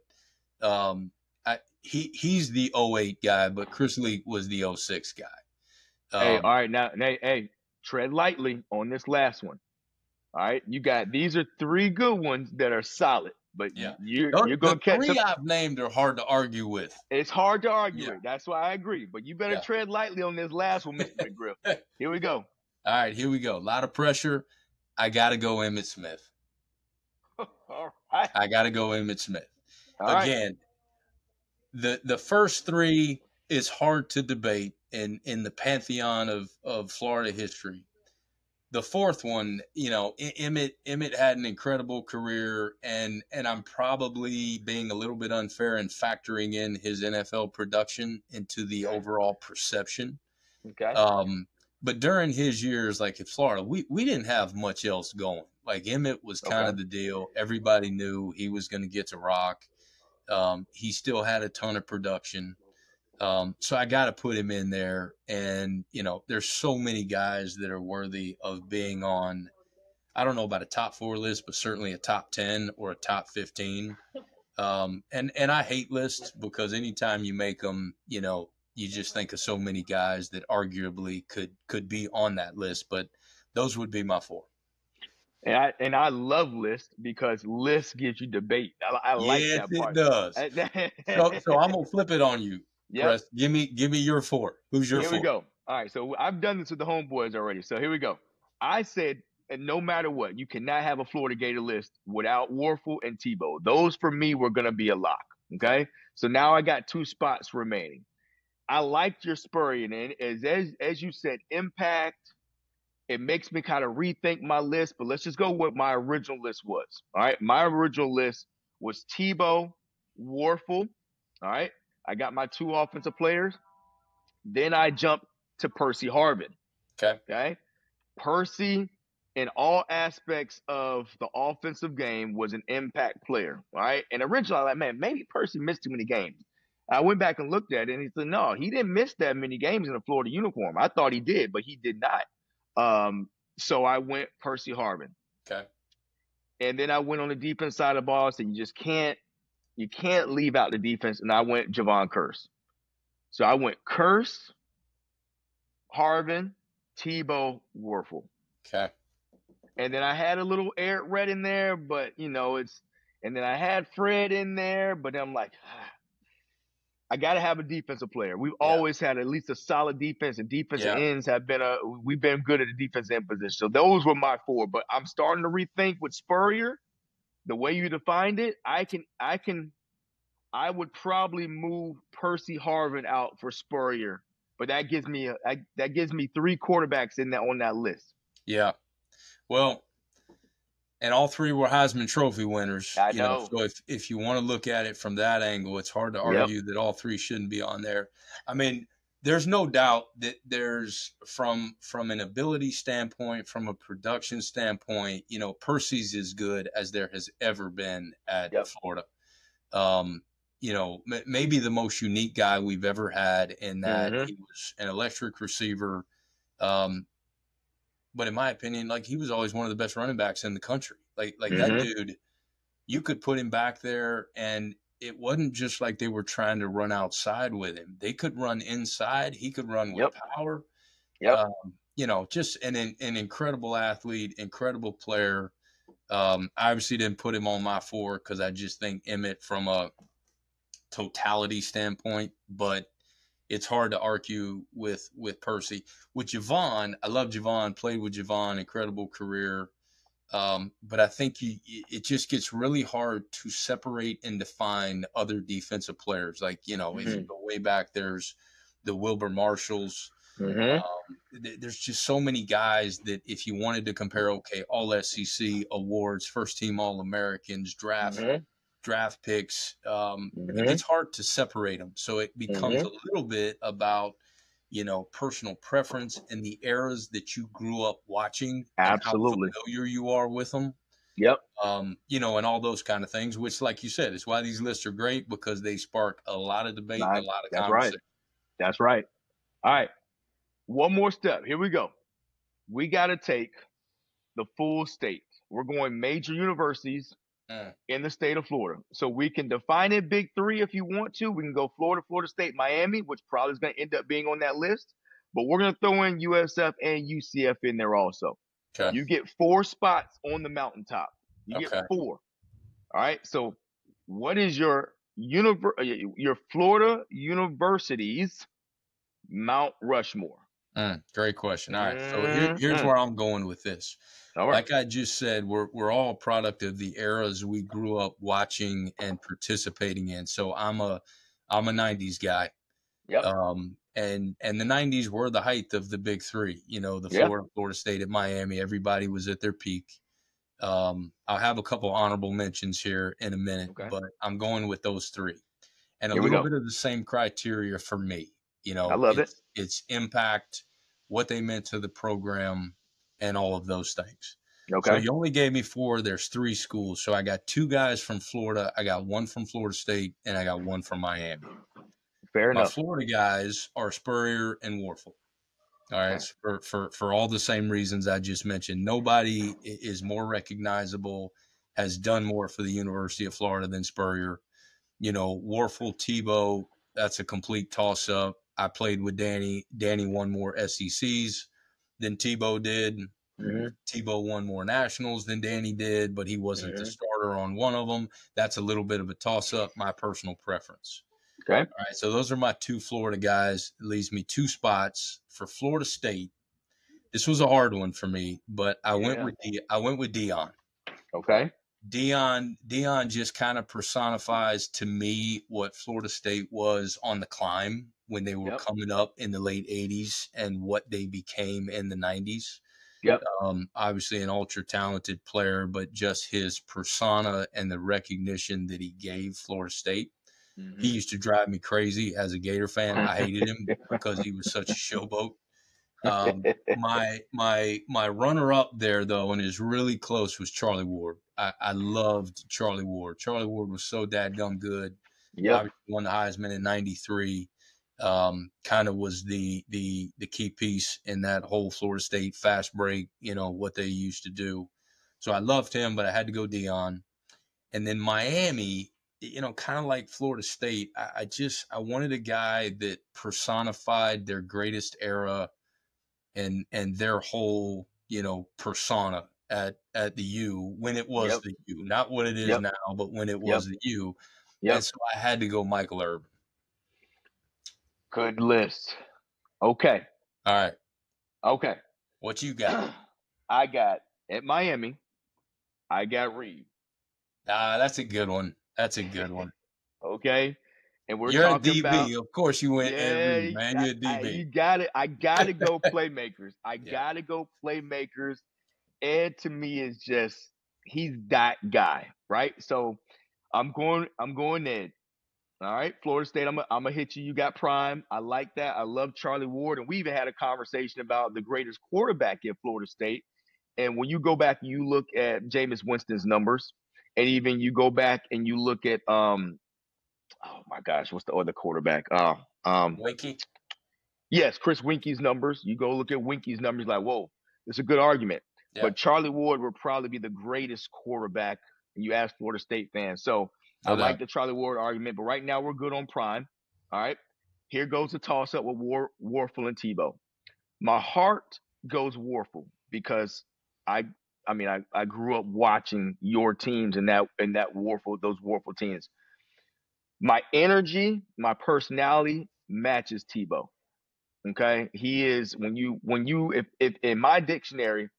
he's the 08 guy, but Chris Leak was the 06 guy.
All right. Now, tread lightly on this last one. All right. These are 3 good ones that are solid. But you're going to catch
3 I've named are hard to argue with.
It's hard to argue with. That's why I agree. But you better tread lightly on this last one, Mr. McGriff. Here we go.
All right, here we go. A lot of pressure. I got to go Emmitt Smith.
All right.
I got to go Emmitt Smith. Again,
right.
the first 3 is hard to debate in the pantheon of Florida history. The 4th one, Emmitt had an incredible career, and I'm probably being a little bit unfair in factoring in his NFL production into the overall perception. But during his years, like at Florida, we didn't have much else going. Like Emmitt was kind of the deal. Everybody knew he was going to get to rock. He still had a ton of production. So I got to put him in there. And, there's so many guys that are worthy of being on, I don't know about a top 4 list, but certainly a top 10 or a top 15. And I hate lists because anytime you make them, you just think of so many guys that arguably could be on that list. But those would be my 4.
And I love lists because lists gives you debate. I like
Yes,
that
it
part.
does. So I'm gonna flip it on you,
Yep.
Press. Give me your four. Who's your
Here we
four?
go. All right. So I've done this with the homeboys already. So here we go. I said, and no matter what, you cannot have a Florida Gator list without Wuerffel and Tebow. Those for me were going to be a lock. Okay. So now I got 2 spots remaining. I liked your Spurrier, and as you said, impact. It makes me kind of rethink my list, but let's just go what my original list was. All right. My original list was Tebow, Wuerffel. All right. I got my 2 offensive players. Then I jumped to Percy Harvin.
Okay.
Okay. Percy, in all aspects of the offensive game, was an impact player. Right. And originally, I was like, man, maybe Percy missed too many games. I went back and looked at it, and he said, no, he didn't miss that many games in a Florida uniform. I thought he did, but he did not. So I went Percy Harvin.
Okay.
And then I went on the defense side of the ball. So you can't leave out the defense. And I went Javon Curse. So I went Curse, Harvin, Tebow, Wuerffel.
Okay.
And then I had a little Eric Red in there, but and then I had Fred in there, but I'm like, I got to have a defensive player. We've always had at least a solid defense, and defensive ends have been we've been good at the defensive end position. So those were my 4, but I'm starting to rethink with Spurrier, the way you defined it. I would probably move Percy Harvin out for Spurrier, but that gives me 3 quarterbacks on that list.
Yeah. Well, and all 3 were Heisman Trophy winners.
I know.
So if you want to look at it from that angle, it's hard to argue that all 3 shouldn't be on there. I mean, there's no doubt that there's from an ability standpoint, from a production standpoint, Percy's as good as there has ever been at Florida. Maybe the most unique guy we've ever had in that he was an electric receiver. But in my opinion, like, he was always one of the best running backs in the country. Like that dude, you could put him back there, and it wasn't just like they were trying to run outside with him. They could run inside. He could run with power. Just an incredible athlete, incredible player. I obviously didn't put him on my 4 because I just think Emmett from a totality standpoint, but it's hard to argue with Percy. With Javon, I love Javon, played with Javon, incredible career. But I think it just gets really hard to separate and define other defensive players. Like, if you go way back, there's the Wilbur Marshalls. There's just so many guys that if you wanted to compare, all SEC awards, first team All-Americans, draft picks, it gets hard to separate them. So it becomes a little bit about, personal preference and the eras that you grew up watching.
Absolutely.
And how familiar you are with them. And all those kind of things, which, like you said, is why these lists are great, because they spark a lot of debate and a lot of conversation.
That's right. All right. One more step. Here we go. We got to take the full state. We're going major universities in the state of Florida. So we can define it big 3 if you want to. We can go Florida, Florida State, Miami, which probably is going to end up being on that list. But we're going to throw in USF and UCF in there also.
Okay.
You get 4 spots on the mountaintop. You get 4. All right. So what is your Florida universities Mount Rushmore?
Great question. All right. So here's where I'm going with this. Like I just said, we're all a product of the eras we grew up watching and participating in. So I'm a 90s guy. And the 90s were the height of the big 3. Florida State at Miami, everybody was at their peak. I'll have a couple honorable mentions here in a minute, but I'm going with those 3. And a little bit of the same criteria for me.
I love it.
It's impact, what they meant to the program, and all of those things.
Okay.
So you only gave me 4. There's 3 schools. So I got 2 guys from Florida. I got 1 from Florida State, and I got 1 from Miami.
Fair enough.
My Florida guys are Spurrier and Wuerffel. All right. For all the same reasons I just mentioned. Nobody is more recognizable, has done more for the University of Florida than Spurrier. Wuerffel, Tebow, that's a complete toss-up. I played with Danny. Danny won more SECs than Tebow did. Tebow won more nationals than Danny did, but he wasn't the starter on one of them. That's a little bit of a toss-up, my personal preference.
Okay.
All right, so those are my two Florida guys. It leaves me two spots for Florida State. This was a hard one for me, but I went with Deion.
Okay.
Deion just kind of personifies to me what Florida State was on the climb when they were coming up in the late 80s and what they became in the 90s.
Yep.
Obviously an ultra talented player, but just his persona and the recognition that he gave Florida State. He used to drive me crazy as a Gator fan. I hated him because he was such a showboat. My runner up there though, and is really close, was Charlie Ward. I loved Charlie Ward. Charlie Ward was so dadgum good. Obviously won the Heisman in '93. Kind of was the key piece in that whole Florida State fast break, what they used to do. So I loved him, but I had to go Deion. And then Miami, kind of like Florida State, I wanted a guy that personified their greatest era and their whole, persona at the U when it was the U, not what it is now, but when it was the U. And so I had to go Michael Irvin.
Good list. Okay.
All right.
Okay.
What you got?
I got at Miami, I got Reed.
That's a good one. That's a good one.
Okay. And
You're talking a DB. About, of course you went Reed, man. You're a DB.
You got it. I got to go playmakers. I got to go playmakers. Ed to me is just, he's that guy, right? So I'm going Ed. All right, Florida State, I'm gonna hit you. You got prime. I like that. I love Charlie Ward. And we even had a conversation about the greatest quarterback in Florida State. And when you go back and you look at Jameis Winston's numbers, and even you go back and you look at oh my gosh, what's the other quarterback?
Winky.
Yes, Chris Winky's numbers. You go look at Winky's numbers, like, whoa, it's a good argument. Yeah. But Charlie Ward would probably be the greatest quarterback. And you ask Florida State fans. So I like the Charlie Ward argument, but right now we're good on prime. All right. Here goes the toss up with Wuerffel and Tebow. My heart goes Wuerffel because I grew up watching your teams and that those Wuerffel teams. My energy, my personality matches Tebow. Okay. He is if in my dictionary,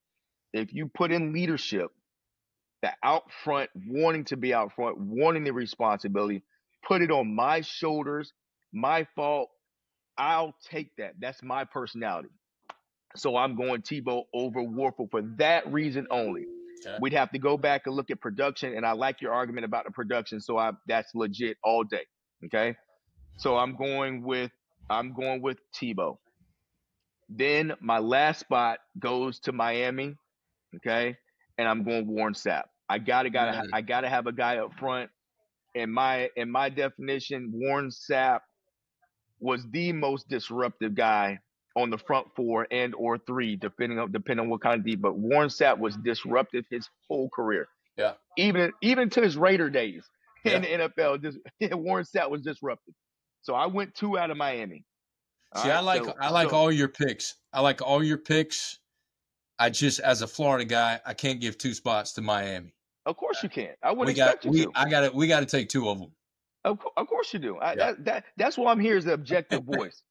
if you put in leadership, the out front, wanting to be out front, wanting the responsibility, put it on my shoulders, my fault, I'll take that. That's my personality. So I'm going Tebow over Wuerffel for that reason only. Okay. We'd have to go back and look at production, and I like your argument about the production, so that's legit all day. Okay? So I'm going with Tebow. Then my last spot goes to Miami, okay? And I'm going Warren Sapp. I gotta have a guy up front. In my definition, Warren Sapp was the most disruptive guy on the front four and or three, depending on what kind of deep. But Warren Sapp was disruptive his whole career.
Yeah.
Even to his Raider days in the NFL, Warren Sapp was disruptive. So I went 2 out of Miami.
See, I like all your picks. I like all your picks. I just, as a Florida guy, I can't give 2 spots to Miami.
Of course you can't. I wouldn't expect you to.
We got to take 2 of them.
Of course you do. That's why I'm here as the objective voice.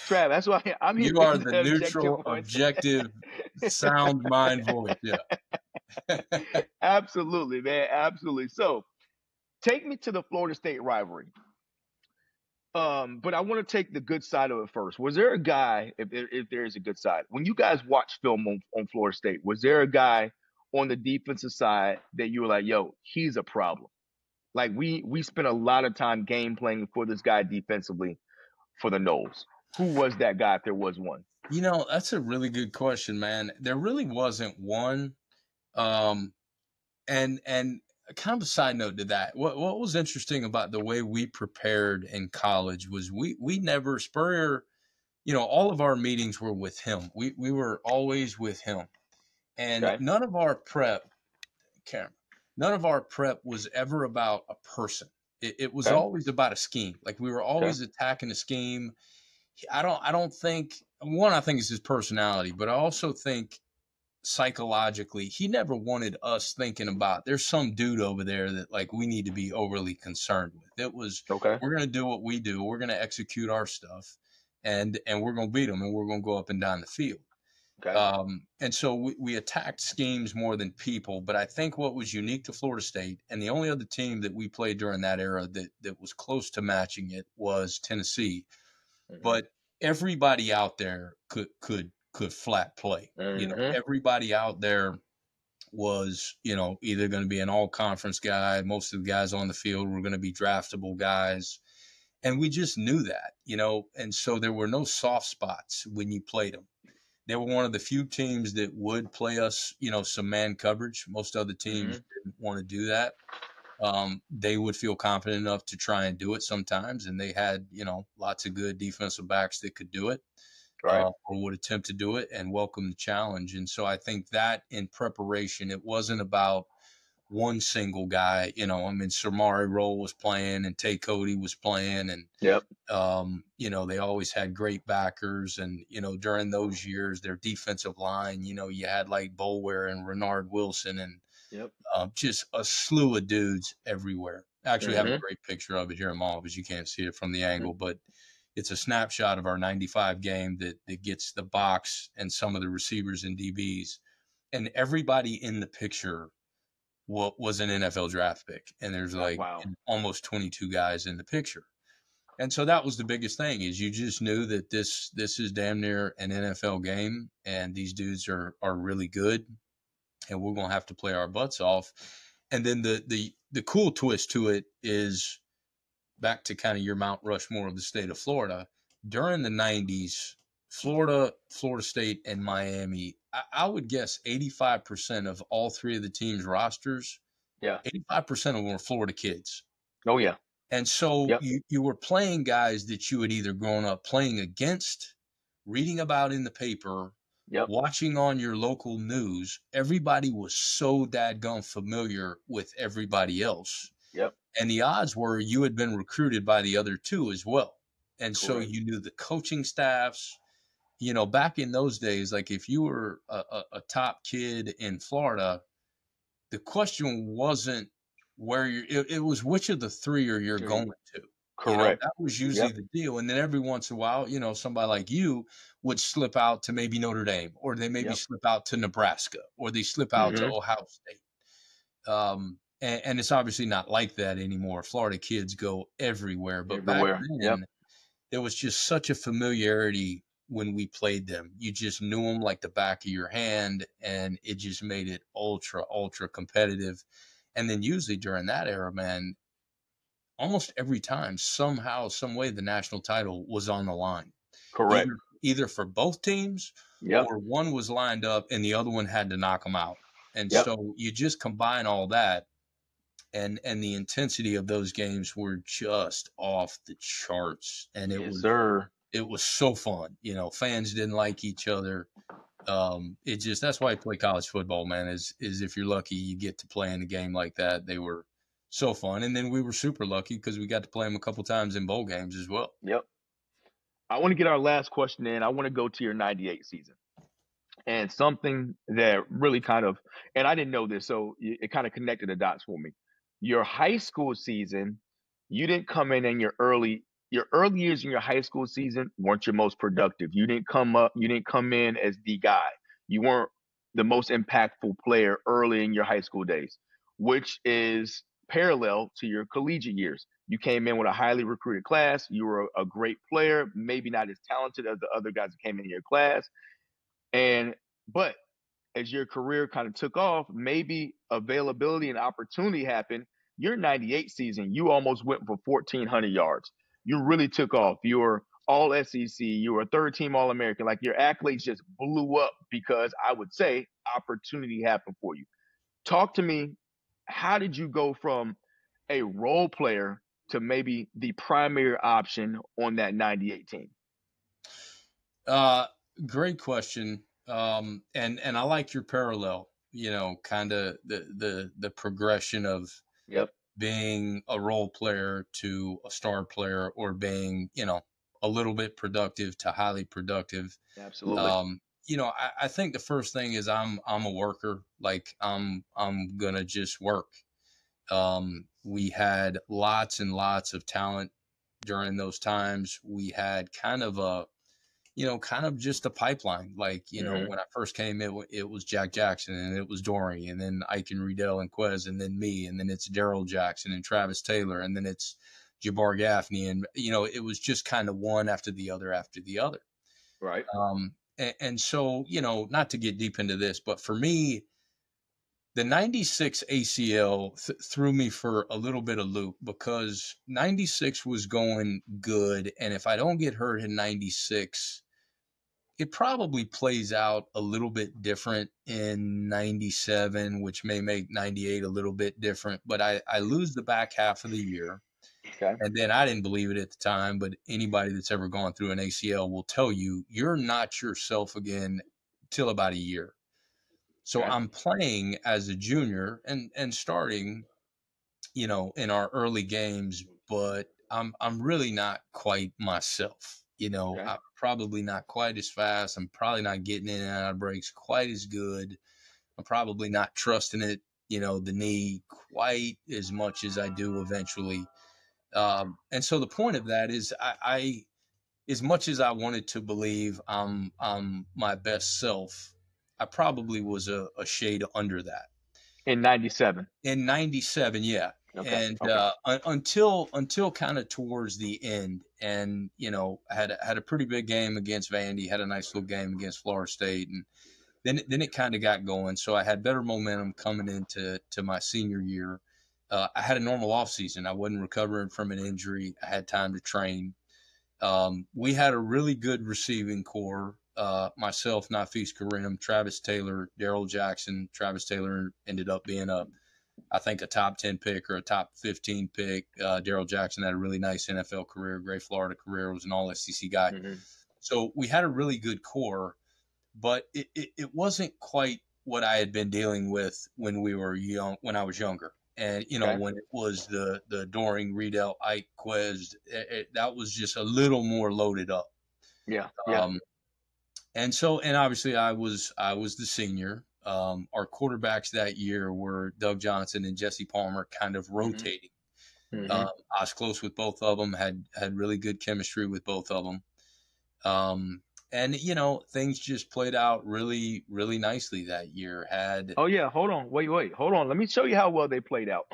Trav, that's why I'm here.
You are the neutral, objective, sound mind voice. Yeah.
Absolutely, man. Absolutely. So take me to the Florida State rivalry. But I want to take the good side of it first. Was there a guy, if there is a good side, when you guys watch film on Florida State, was there a guy on the defensive side that you were like, yo, he's a problem? Like we spent a lot of time game playing for this guy defensively for the Noles. Who was that guy if there was one?
That's a really good question, man. There really wasn't one. And kind of a side note to that, what was interesting about the way we prepared in college was we never, Spurrier, all of our meetings were with him. We were always with him. And none of our prep was ever about a person. It was always about a scheme. Like we were always attacking a scheme. I don't think, one, I think it's his personality, but I also think psychologically, he never wanted us thinking about there's some dude over there that like we need to be overly concerned with. It was
Okay.
we're gonna do what we do. We're gonna execute our stuff, and we're gonna beat them, and we're gonna go up and down the field.
Okay.
And so we attacked schemes more than people. But I think what was unique to Florida State, and the only other team that we played during that era that was close to matching it was Tennessee.
Mm-hmm.
But everybody out there could flat play. You know,
Mm-hmm.
everybody out there was, you know, either going to be an all conference guy. Most of the guys on the field were going to be draftable guys. And we just knew that, you know, and so there were no soft spots when you played them. They were one of the few teams that would play us, you know, some man coverage. Most other teams didn't want to do that. They would feel confident enough to try and do it sometimes, and they had, you know, lots of good defensive backs that could do it,
Right.
or would attempt to do it and welcome the challenge. And so I think that in preparation, it wasn't about one single guy. You know, I mean, Samari Roll was playing and Tay Cody was playing, and
Yep.
you know, they always had great backers. And, you know, during those years, their defensive line, you know, you had like Bolware and Renard Wilson and
Yep.
just a slew of dudes everywhere. I actually have a
Mm-hmm.
great picture of it here in my office. You can't see it from the angle, but it's a snapshot of our 95 game that gets the box and some of the receivers and DBs. And everybody in the picture was an NFL draft pick. And there's like
Wow.
almost 22 guys in the picture. And so that was the biggest thing is you just knew that this is damn near an NFL game and these dudes are really good and we're going to have to play our butts off. And then the cool twist to it is back to kind of your Mount Rushmore of the state of Florida. During the 90s, Florida State, and Miami, I would guess 85% of all three of the team's rosters, 85% of them were Florida kids.
Oh, yeah.
And so you were playing guys that you had either grown up playing against, reading about in the paper, watching on your local news. Everybody was so dadgum familiar with everybody else. And the odds were you had been recruited by the other two as well. And so you knew the coaching staffs. You know, back in those days, like if you were a top kid in Florida, the question wasn't where it was which of the three are you're going to. You know, that was usually the deal. And then every once in a while, you know, somebody like you would slip out to maybe Notre Dame, or they maybe slip out to Nebraska, or they slip out to Ohio State. And it's obviously not like that anymore. Florida kids go everywhere. But back then, there was just such a familiarity when we played them. You just knew them like the back of your hand, and it just made it ultra, ultra competitive. And then usually during that era, man, almost every time, somehow, some way, the national title was on the line. Either for both teams, or one was lined up and the other one had to knock them out. And so you just combine all that, and the intensity of those games were just off the charts. And it was so fun. You know, fans didn't like each other. It just, that's why I play college football, man, is if you're lucky, you get to play in a game like that. They were so fun. And then we were super lucky because we got to play them a couple times in bowl games as well.
I want to get our last question in. I want to go to your 98 season. And something that really kind of, and I didn't know this, so it kind of connected the dots for me. Your high school season, you didn't come in your early years in your high school season weren't your most productive. You didn't come in as the guy. You weren't the most impactful player early in your high school days, which is parallel to your collegiate years. You came in with a highly recruited class. You were a great player, maybe not as talented as the other guys that came in your class. But as your career kind of took off, maybe availability and opportunity happened. Your 98 season, you almost went for 1,400 yards. You really took off. You were all SEC. You were a third team All-American. Like your accolades just blew up because I would say opportunity happened for you. Talk to me. How did you go from a role player to maybe the primary option on that 98 team?
Great question. And I like your parallel, you know, kind of the progression of being a role player to a star player, or being, you know, a little bit productive to highly productive.
Absolutely.
I think the first thing is I'm a worker. Like I'm gonna just work. We had lots and lots of talent during those times. We had kind of just a pipeline. Like,
Mm-hmm.
when I first came, it was Jack Jackson, and it was Dory, and then Ike and Riedel and Quez, and then me, and then it's Daryl Jackson and Travis Taylor, and then it's Jabbar Gaffney. And, it was just kind of one after the other after the other.
Right.
And so, not to get deep into this, but for me, the 96 ACL threw me for a little bit of loop, because 96 was going good. And if I don't get hurt in 96, it probably plays out a little bit different in 97, which may make 98 a little bit different. But I lose the back half of the year.
Okay.
And then I didn't believe it at the time, but anybody that's ever gone through an ACL will tell you you're not yourself again till about a year. So
Okay.
I'm playing as a junior and starting, in our early games, but I'm really not quite myself.
Okay.
I'm probably not quite as fast. I'm probably not getting in and out of breaks quite as good. I'm probably not trusting it, the knee quite as much as I do eventually. And so the point of that is I as much as I wanted to believe I'm my best self, I probably was a shade under that.
In 97.
In 97, yeah.
Okay.
And
Okay.
until kind of towards the end, and had a pretty big game against Vandy, had a nice little game against Florida State, and then it kind of got going. So I had better momentum coming into my senior year. I had a normal off season. I wasn't recovering from an injury. I had time to train. We had a really good receiving core. Myself, Nafis Karim, Travis Taylor, Daryl Jackson. Travis Taylor ended up being I think a top 10 pick or a top 15 pick. Daryl Jackson had a really nice NFL career, great Florida career, was an all SEC guy.
Mm-hmm.
So we had a really good core, but it wasn't quite what I had been dealing with when I was younger. And,
Okay.
when it was the Doring, Riedel, Ike, Quez, that was just a little more loaded up.
Yeah. Yeah.
Um, and obviously I was the senior. Our quarterbacks that year were Doug Johnson and Jesse Palmer, kind of
Mm-hmm.
rotating.
Mm-hmm.
I was close with both of them, had really good chemistry with both of them. And things just played out really, really nicely that year.
Oh yeah. Hold on. Wait. Hold on. Let me show you how well they played out.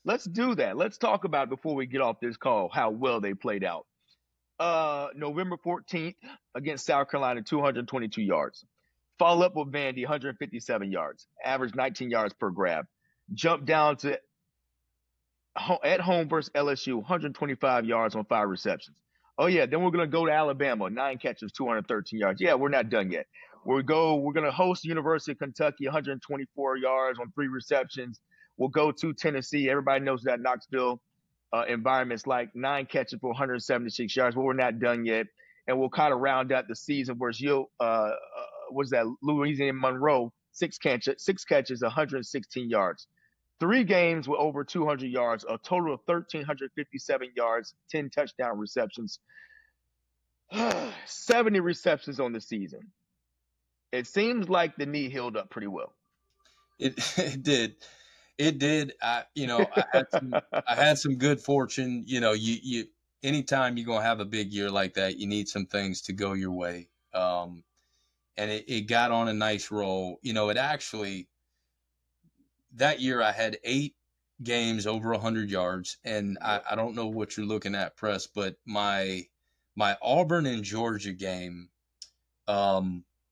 Let's do that. Let's talk about before we get off this call how well they played out. November 14th against South Carolina, 222 yards. Follow up with Vandy, 157 yards. Average 19 yards per grab. Jump down to at home versus LSU, 125 yards on 5 receptions. Oh yeah, then we're gonna go to Alabama, 9 catches, 213 yards. Yeah, we're not done yet. We're gonna host University of Kentucky, 124 yards on 3 receptions. We'll go to Tennessee. Everybody knows that Knoxville environment's like, 9 catches for 176 yards, but we're not done yet. And we'll kind of round out the season versus was that Louisiana Monroe, 6 catches, 116 yards. 3 games with over 200 yards, a total of 1,357 yards, 10 touchdown receptions, 70 receptions on the season. It seems like the knee healed up pretty well.
It did. It did. I had some good fortune. You anytime you're gonna have a big year like that, you need some things to go your way. And it got on a nice roll. It actually, that year I had 8 games over 100 yards, and I don't know what you're looking at, Press, but my Auburn and Georgia game,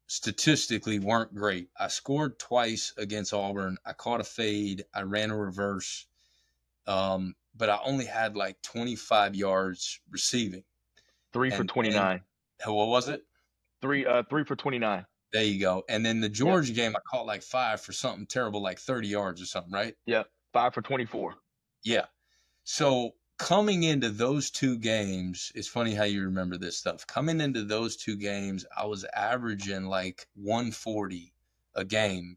statistically weren't great. I scored twice against Auburn. I caught a fade. I ran a reverse, but I only had like 25 yards receiving.
3 for 29.
What was it?
3 for 29.
There you go. And then the Georgia game, I caught like 5 for something terrible, like 30 yards or something, right?
Yeah, 5 for 24.
Yeah. So coming into those 2 games, it's funny how you remember this stuff. Coming into those 2 games, I was averaging like 140 a game.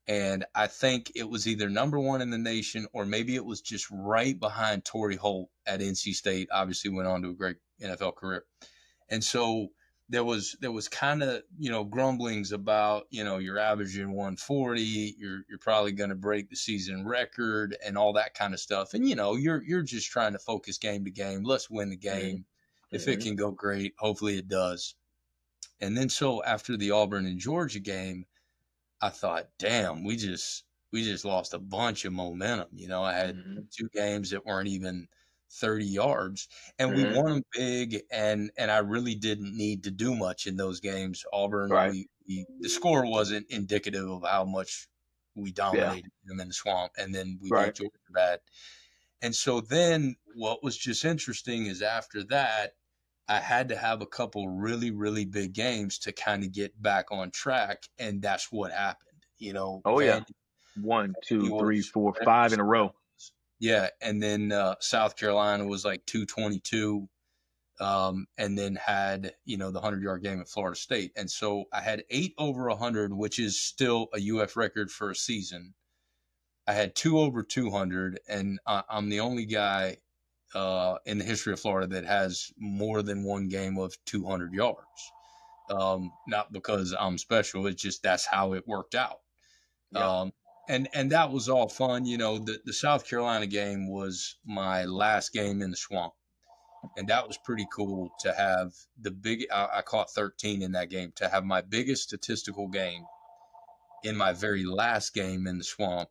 And I think it was either number 1 in the nation, or maybe it was just right behind Torrey Holt at NC State. Obviously went on to a great NFL career. And so there was kind of, grumblings about, you're averaging 140, you're probably going to break the season record and all that kind of stuff. And you're just trying to focus game to game. Let's win the game.
Mm-hmm.
If it can go great, hopefully it does. And then so after the Auburn and Georgia game, I thought, damn, we just lost a bunch of momentum. I had two games that weren't even 30 yards, and we won them big, and I really didn't need to do much in those games. Auburn,
Right.
the score wasn't indicative of how much we dominated them in the swamp, and then we beat Georgia bad. And so then what was just interesting is after that, I had to have a couple really, really big games to kind of get back on track, and that's what happened.
Oh, yeah. 1, 2, 3, 4, 5 in a row.
Yeah, and then South Carolina was like 222, and then had, the 100-yard game at Florida State. And so I had 8 over 100, which is still a UF record for a season. I had 2 over 200, and I'm the only guy in the history of Florida that has more than one game of 200 yards. Not because I'm special, it's just that's how it worked out.
Yep.
And that was all fun. The South Carolina game was my last game in the swamp. And that was pretty cool to have I caught 13 in that game, to have my biggest statistical game in my very last game in the swamp.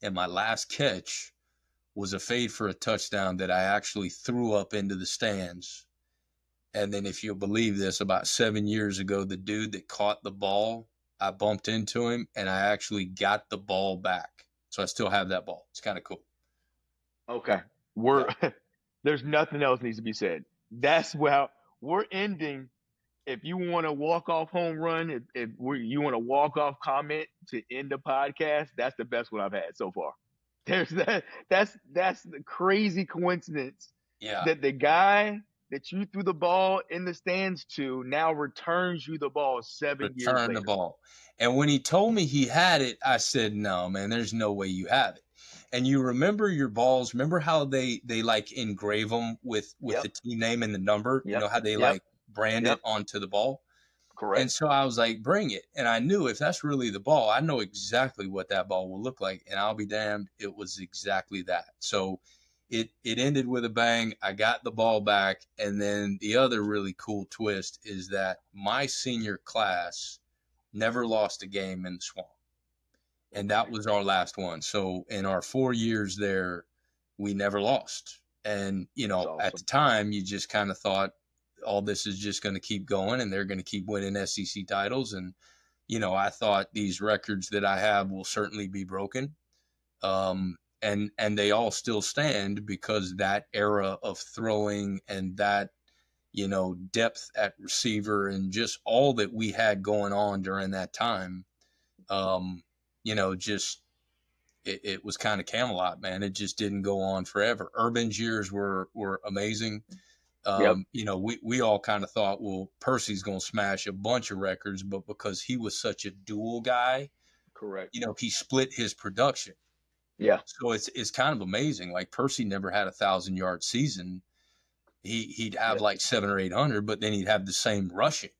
And my last catch was a fade for a touchdown that I actually threw up into the stands. And then, if you'll believe this, about 7 years ago, the dude that caught the ball, I bumped into him and I actually got the ball back. So I still have that ball. It's kind of cool.
Okay. There's nothing else needs to be said. That's we're ending. If you want a walk-off home run, if you want a walk-off comment to end the podcast, that's the best one I've had so far. There's that's the crazy coincidence that the guy that you threw the ball in the stands to now returns you the ball 7 years later.
Return the ball. And when he told me he had it, I said, no, man, there's no way you have it. And you remember your balls, remember how they like engrave them with the team name and the number, how they like brand it onto the ball?
Correct.
And so I was like, bring it. And I knew if that's really the ball, I know exactly what that ball will look like. And I'll be damned, it was exactly that. So it ended with a bang. I got the ball back. And then the other really cool twist is that my senior class never lost a game in the swamp. And that was our last one. So in our 4 years there, we never lost. And,
awesome.
At the time, you just kind of thought all this is just going to keep going and they're going to keep winning SEC titles. And, I thought these records that I have will certainly be broken. And they all still stand because that era of throwing and that, depth at receiver and just all that we had going on during that time, it was kind of Camelot, man. It just didn't go on forever. Urban's years were amazing. We all kind of thought, well, Percy's going to smash a bunch of records, but because he was such a dual guy,
correct.
He split his production.
Yeah.
So it's kind of amazing. Like Percy never had 1,000-yard season. He'd have like 700 or 800, but then he'd have the same rushing.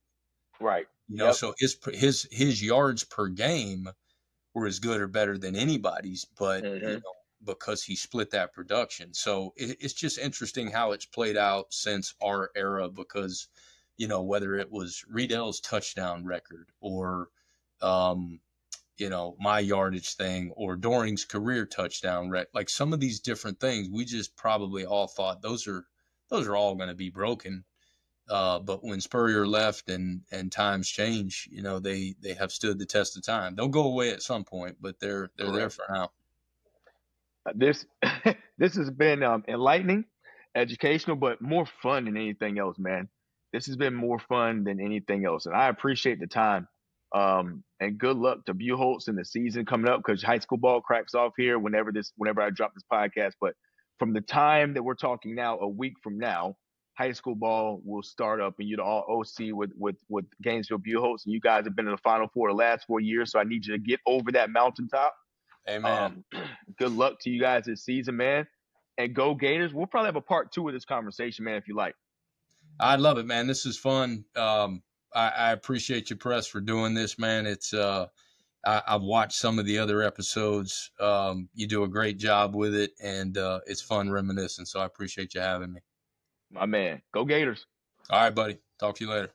Right.
So his yards per game were as good or better than anybody's, but because he split that production. So it's just interesting how it's played out since our era, because, whether it was Riedell's touchdown record or, my yardage thing or Doring's career touchdown record, like some of these different things, we just probably all thought those are all going to be broken. But when Spurrier left and times change, they have stood the test of time. They'll go away at some point, but they're there for now.
This has been enlightening, educational, but more fun than anything else, man. This has been more fun than anything else, and I appreciate the time. And good luck to Buchholz in the season coming up, because high school ball cracks off here whenever I drop this podcast. But from the time that we're talking now, a week from now, high school ball will start up, and you'd all OC with Gainesville Buchholz, and you guys have been in the Final Four the last 4 years, so I need you to get over that mountaintop.
Amen.
Good luck to you guys this season, man, and go Gators. We'll probably have a part 2 of this conversation, man, if you like.
I love it, man. This is fun. I appreciate you, Press, for doing this, man. It's I've watched some of the other episodes. You do a great job with it, and it's fun reminiscing. So I appreciate you having me.
My man. Go Gators.
All right, buddy. Talk to you later.